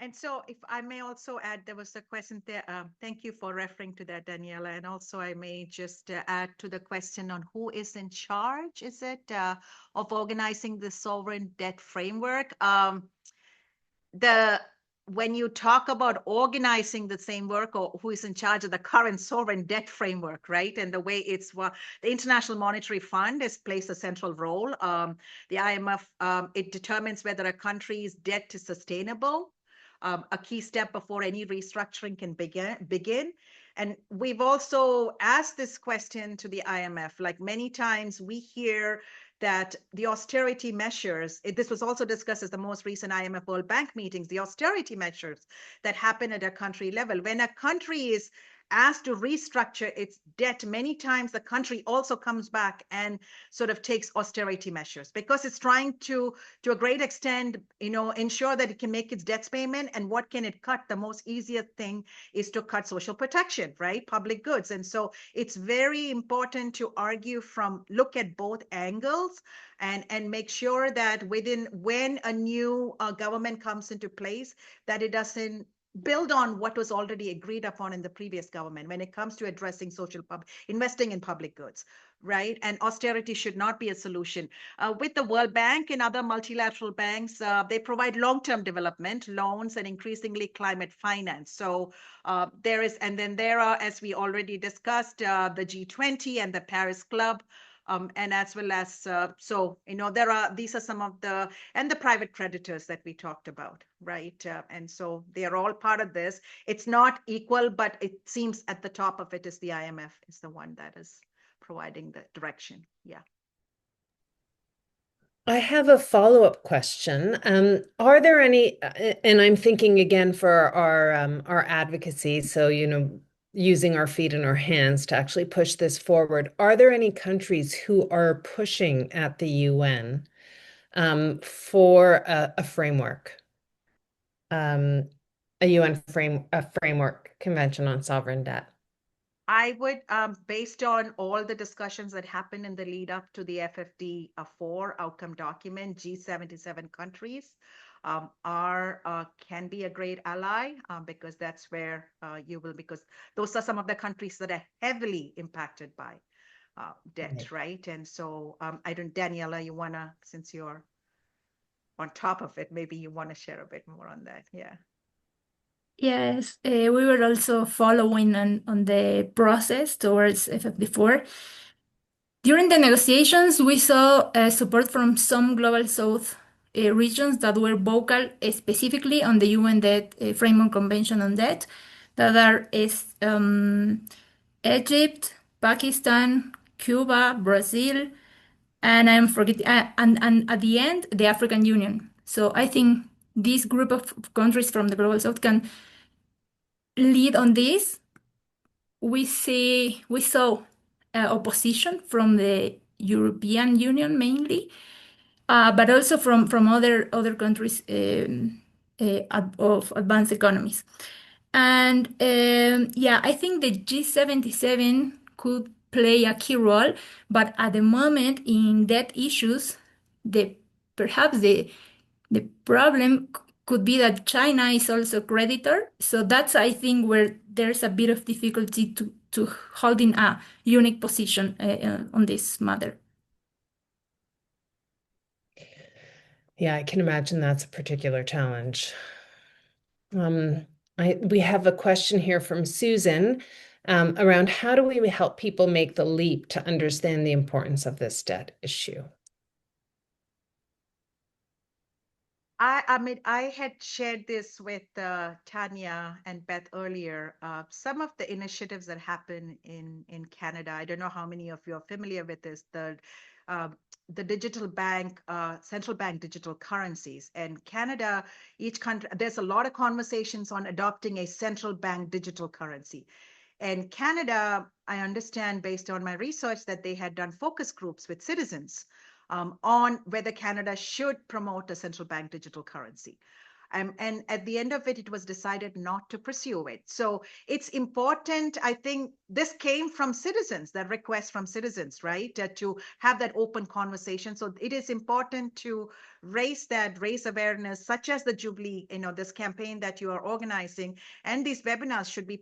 And so if I may also add, there was a question there. Thank you for referring to that, Daniela. And also I may just add to the question on who is in charge, is it, of organizing the sovereign debt framework? When you talk about organizing the same work, or who is in charge of the current sovereign debt framework, right? And the way it's, the International Monetary Fund plays a central role. The IMF, it determines whether a country's debt is sustainable, a key step before any restructuring can begin. And we've also asked this question to the IMF, like many times we hear that the austerity measures, this was also discussed at the most recent IMF World Bank meetings, the austerity measures that happen at a country level. When a country is asked to restructure its debt, many times the country also comes back and sort of takes austerity measures because it's trying to a great extent, ensure that it can make its debts payment. And what can it cut? The most easiest thing is to cut social protection, right? Public goods. And so it's very important to look at both angles and make sure that when a new government comes into place, that it doesn't build on what was already agreed upon in the previous government when it comes to addressing investing in public goods, right? And austerity should not be a solution. With the World Bank and other multilateral banks, they provide long-term development loans and increasingly climate finance. So there are, as we already discussed, the G20 and the Paris Club. And as well as, these are some of the private creditors that we talked about, right? And so they are all part of this. It's not equal, but it seems at the top of it is the IMF is the one that is providing the direction. Yeah. I have a follow-up question. Are there any, and I'm thinking again for our advocacy, so, using our feet and our hands to actually push this forward. Are there any countries who are pushing at the UN for a framework, a UN framework convention on sovereign debt? I would, based on all the discussions that happened in the lead up to the FFD4 outcome document, G77 countries can be a great ally because that's where because those are some of the countries that are heavily impacted by debt, right? And so Daniela, you wanna, since you're on top of it, maybe you wanna share a bit more on that, yeah. Yes, we were also following on the process towards FFD4. During the negotiations, we saw support from some Global South regions that were vocal specifically on the UN Debt Framework Convention on Debt, that are Egypt, Pakistan, Cuba, Brazil, and I'm forgetting, and at the end, the African Union. So I think this group of countries from the Global South can lead on this. We saw opposition from the European Union mainly, but also from other countries of advanced economies. And I think the G77 could play a key role, but at the moment in debt issues, perhaps the problem could be that China is also creditor. So that's, I think, where there's a bit of difficulty to holding a unique position on this matter. Yeah, I can imagine that's a particular challenge. We have a question here from Susan around how do we help people make the leap to understand the importance of this debt issue? I had shared this with Tanya and Beth earlier. Some of the initiatives that happen in Canada, I don't know how many of you are familiar with this, the digital bank, central bank digital currencies. And Canada, each country, there's a lot of conversations on adopting a central bank digital currency. And Canada, I understand based on my research that they had done focus groups with citizens on whether Canada should promote a central bank digital currency. And at the end of it, it was decided not to pursue it. So it's important. I think this came from citizens, that request from citizens, right? To have that open conversation. So it is important to raise awareness, such as the Jubilee, this campaign that you are organizing. And these webinars should be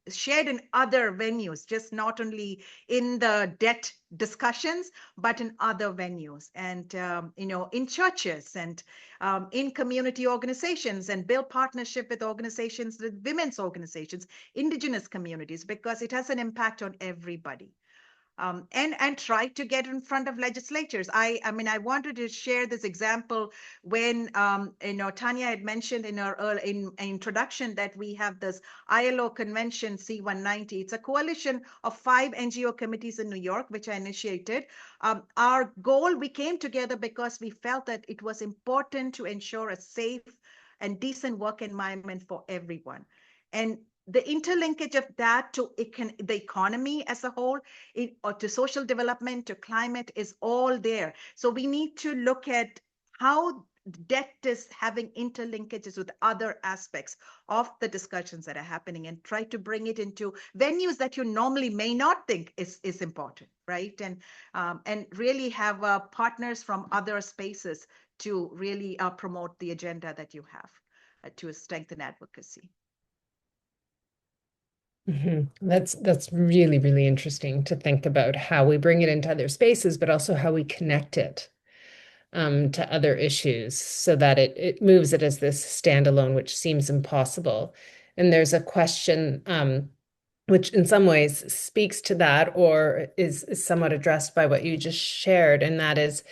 shared in other venues, just not only in the debt discussions, but in other venues and, in churches and in community organizations, and build partnership with organizations, with women's organizations, indigenous communities, because it has an impact on everybody. And try to get in front of legislatures. I wanted to share this example when Tanya had mentioned in her introduction that we have this ILO Convention C-190. It's a coalition of 5 NGO committees in New York, which I initiated. Our goal, we came together because we felt that it was important to ensure a safe and decent work environment for everyone. And the interlinkage of that to the economy as a whole, or to social development, to climate, is all there. So we need to look at how debt is having interlinkages with other aspects of the discussions that are happening, and try to bring it into venues that you normally may not think is important, right? And really have partners from other spaces to really promote the agenda that you have to strengthen advocacy. That's really, really interesting to think about how we bring it into other spaces, but also how we connect it to other issues so that it moves it as this standalone, which seems impossible. And there's a question which in some ways speaks to that, or is somewhat addressed by what you just shared, and that is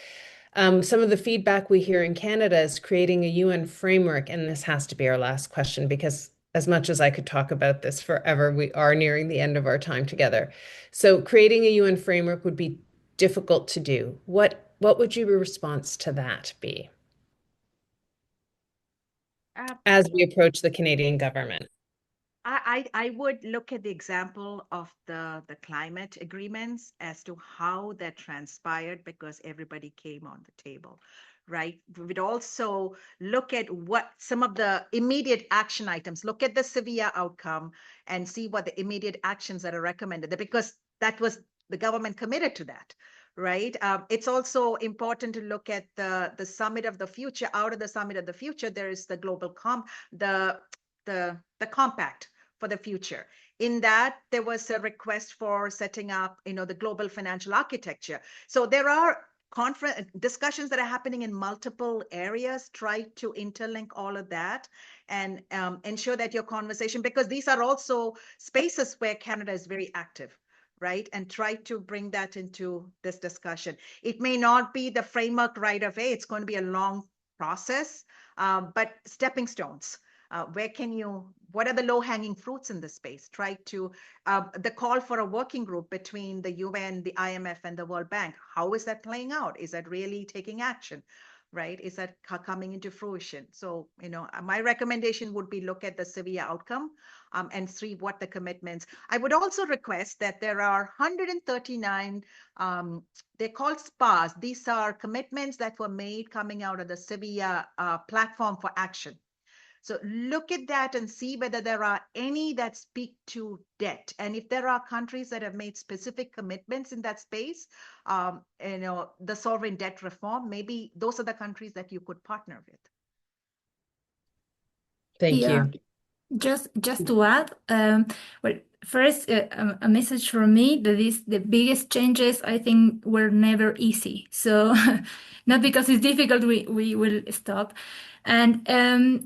some of the feedback we hear in Canada is creating a UN framework, and this has to be our last question because as much as I could talk about this forever, we are nearing the end of our time together. So creating a UN framework would be difficult to do. What would your response to that be as we approach the Canadian government? I would look at the example of the climate agreements as to how that transpired, because everybody came on the table, right? We would also look at what some of the immediate action items, look at the Sevilla outcome and see what the immediate actions that are recommended, because that was the government committed to that. Right. It's also important to look at the summit of the future. Out of the summit of the future, there is the global the compact for the future. In that, there was a request for setting up, the global financial architecture. So there are discussions that are happening in multiple areas. Try to interlink all of that and ensure that your conversation, because these are also spaces where Canada is very active, right? And try to bring that into this discussion. It may not be the framework right away. It's going to be a long process, but stepping stones. What are the low-hanging fruits in this space? Try to, the call for a working group between the UN, the IMF, and the World Bank. How is that playing out? Is that really taking action? Right? Is that coming into fruition? So, my recommendation would be look at the Sevilla outcome and see what the commitments. I would also request that there are 139, they're called SPAs. These are commitments that were made coming out of the Sevilla platform for action. So look at that and see whether there are any that speak to debt. And if there are countries that have made specific commitments in that space, the sovereign debt reform, maybe those are the countries that you could partner with. Thank you. Just to add, well, first, a message from me that is the biggest changes, I think, were never easy. So not because it's difficult, we will stop. And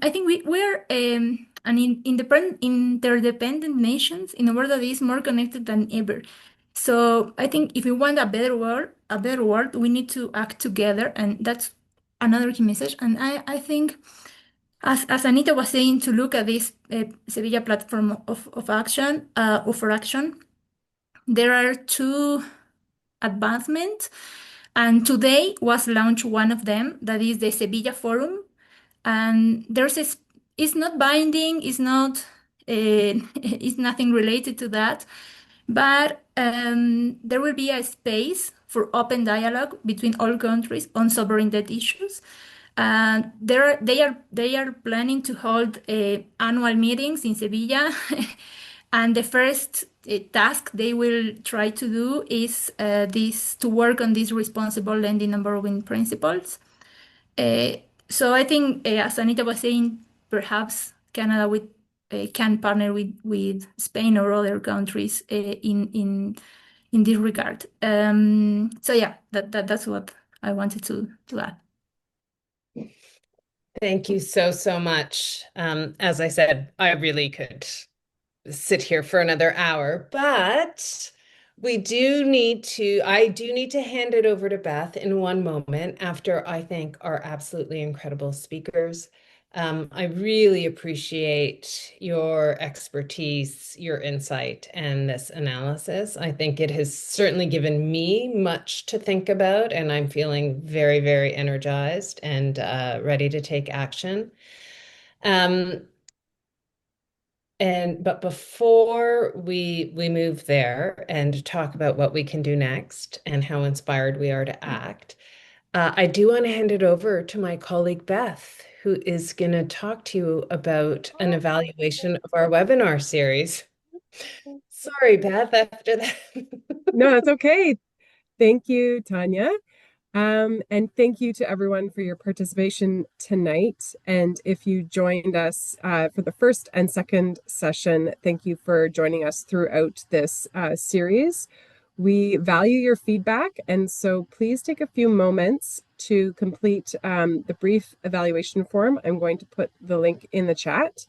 I think we're an interdependent nations in a world that is more connected than ever. So I think if we want a better world, we need to act together, and that's another key message. And I think, as Anita was saying, to look at this Sevilla platform of action, for action, there are two advancements, and today was launched one of them, that is the Sevilla Forum. And it's not binding, it's not, it's nothing related to that, but there will be a space for open dialogue between all countries on sovereign debt issues. And they are planning to hold annual meetings in Sevilla, and the first task they will try to do is to work on these responsible lending and borrowing principles. So I think, as Anita was saying, perhaps Canada can partner with Spain or other countries in this regard. So yeah, that's what I wanted to add. Thank you so much. As I said, I really could sit here for another hour, but I do need to hand it over to Beth in one moment after I thank our absolutely incredible speakers. I really appreciate your expertise, your insight, and this analysis. I think it has certainly given me much to think about, and I'm feeling very, very energized and ready to take action. But before we move there and talk about what we can do next and how inspired we are to act, I do want to hand it over to my colleague Beth, who is going to talk to you about an evaluation of our webinar series. Sorry, Beth, after that. No, that's okay. Thank you, Tanya. And thank you to everyone for your participation tonight. And if you joined us for the first and second session, thank you for joining us throughout this series. We value your feedback, and so please take a few moments to complete the brief evaluation form. I'm going to put the link in the chat,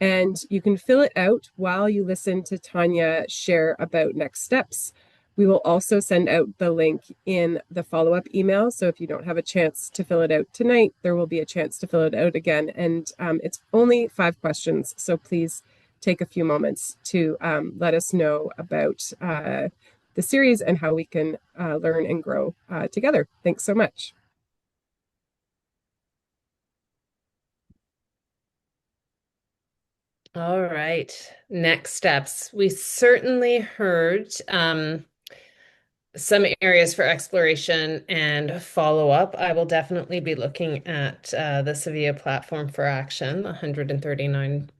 and you can fill it out while you listen to Tanya share about next steps. We will also send out the link in the follow-up email. So if you don't have a chance to fill it out tonight, there will be a chance to fill it out again. And it's only 5 questions. So please take a few moments to let us know about the series and how we can learn and grow together. Thanks so much. All right, next steps. We certainly heard some areas for exploration and follow-up. I will definitely be looking at the Sevilla platform for action, 139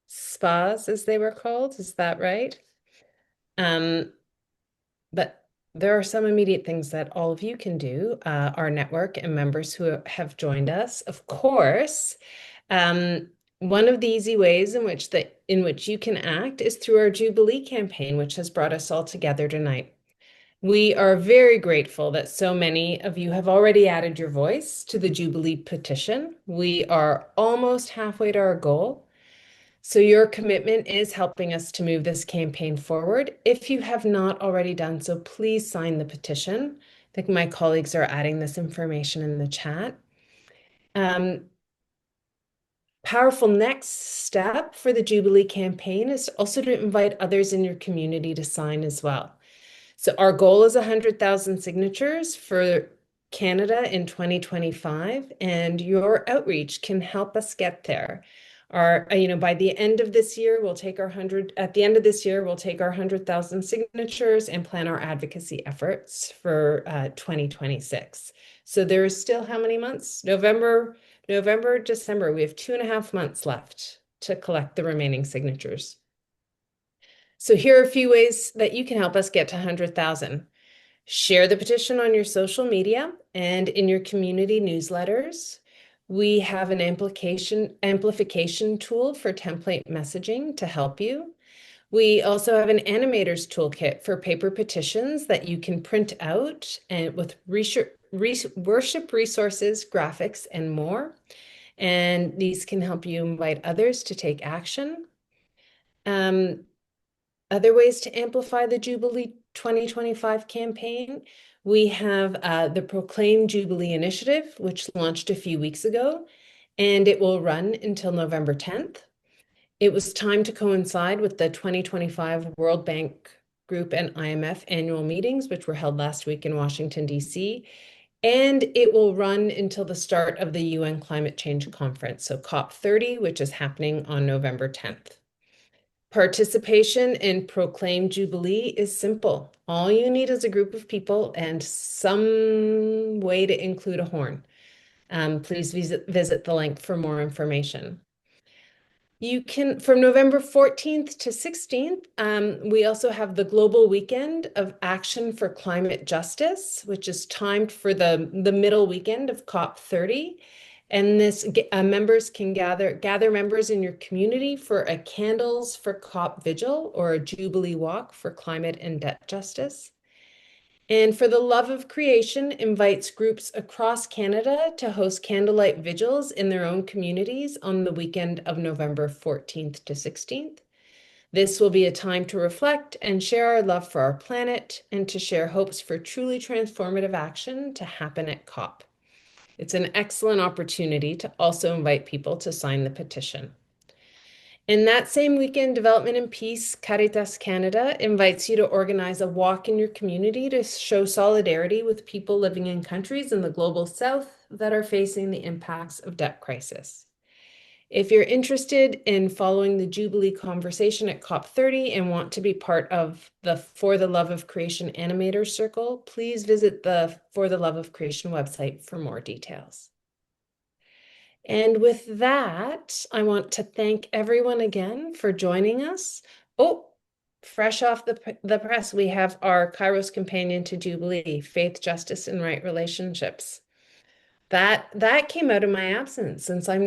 spas, as they were called. Is that right? But there are some immediate things that all of you can do, our network and members who have joined us. Of course, one of the easy ways in which you can act is through our Jubilee campaign, which has brought us all together tonight. We are very grateful that so many of you have already added your voice to the Jubilee petition. We are almost halfway to our goal. So your commitment is helping us to move this campaign forward. If you have not already done so, please sign the petition. I think my colleagues are adding this information in the chat. Powerful next step for the Jubilee campaign is also to invite others in your community to sign as well. So our goal is 100,000 signatures for Canada in 2025, and your outreach can help us get there. By the end of this year, we'll take our 100,000 signatures and plan our advocacy efforts for 2026. So there is still how many months? November, December. We have 2.5 months left to collect the remaining signatures. So here are a few ways that you can help us get to 100,000. Share the petition on your social media and in your community newsletters. We have an amplification tool for template messaging to help you. We also have an animator's toolkit for paper petitions that you can print out and with worship resources, graphics, and more. And these can help you invite others to take action. Other ways to amplify the Jubilee 2025 campaign, we have the Proclaim Jubilee Initiative, which launched a few weeks ago, and it will run until November 10th. It was timed to coincide with the 2025 World Bank Group and IMF annual meetings, which were held last week in Washington, D.C., and it will run until the start of the UN Climate Change Conference, so COP30, which is happening on November 10th. Participation in Proclaim Jubilee is simple. All you need is a group of people and some way to include a horn. Please visit the link for more information. You can, from November 14th to 16th, we also have the Global Weekend of Action for Climate Justice, which is timed for the middle weekend of COP30. And this members can gather members in your community for a Candles for COP Vigil or a Jubilee Walk for climate and debt justice. And For the Love of Creation invites groups across Canada to host candlelight vigils in their own communities on the weekend of November 14th to 16th. This will be a time to reflect and share our love for our planet and to share hopes for truly transformative action to happen at COP. It's an excellent opportunity to also invite people to sign the petition. In that same weekend, Development and Peace Caritas Canada invites you to organize a walk in your community to show solidarity with people living in countries in the global south that are facing the impacts of debt crisis. If you're interested in following the Jubilee conversation at COP30 and want to be part of the For the Love of Creation Animator Circle, please visit the For the Love of Creation website for more details. And with that, I want to thank everyone again for joining us. Oh, fresh off the press, we have our KAIROS companion to Jubilee, Faith, Justice, and Right Relationships. That came out of my absence since I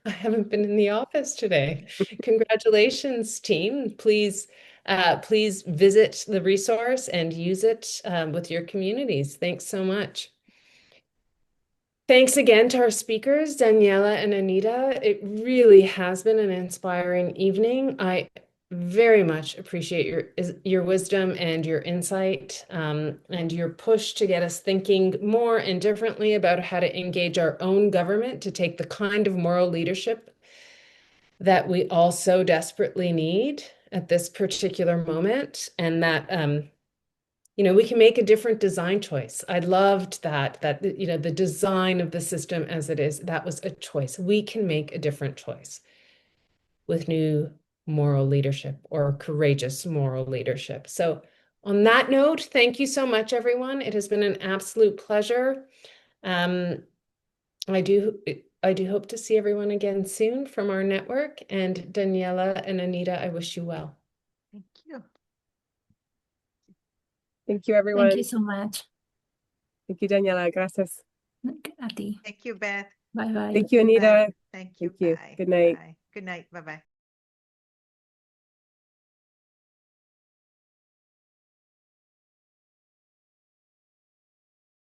haven't been in the office today. Congratulations, team. Please visit the resource and use it with your communities. Thanks so much. Thanks again to our speakers, Daniela and Anita. It really has been an inspiring evening. I very much appreciate your wisdom and your insight and your push to get us thinking more and differently about how to engage our own government to take the kind of moral leadership that we all so desperately need at this particular moment, and that we can make a different design choice. I loved that the design of the system as it is, that was a choice. We can make a different choice with new moral leadership or courageous moral leadership. So on that note, thank you so much, everyone. It has been an absolute pleasure. I do hope to see everyone again soon from our network. And Daniela and Anita, I wish you well. Thank you. Thank you, everyone. Thank you so much. Thank you, Daniela. Gracias. A ti. Thank you, Beth. Bye bye. Thank you, Anita. Thank you. Thank you. Bye. Good night. Bye. Good night. Bye-bye.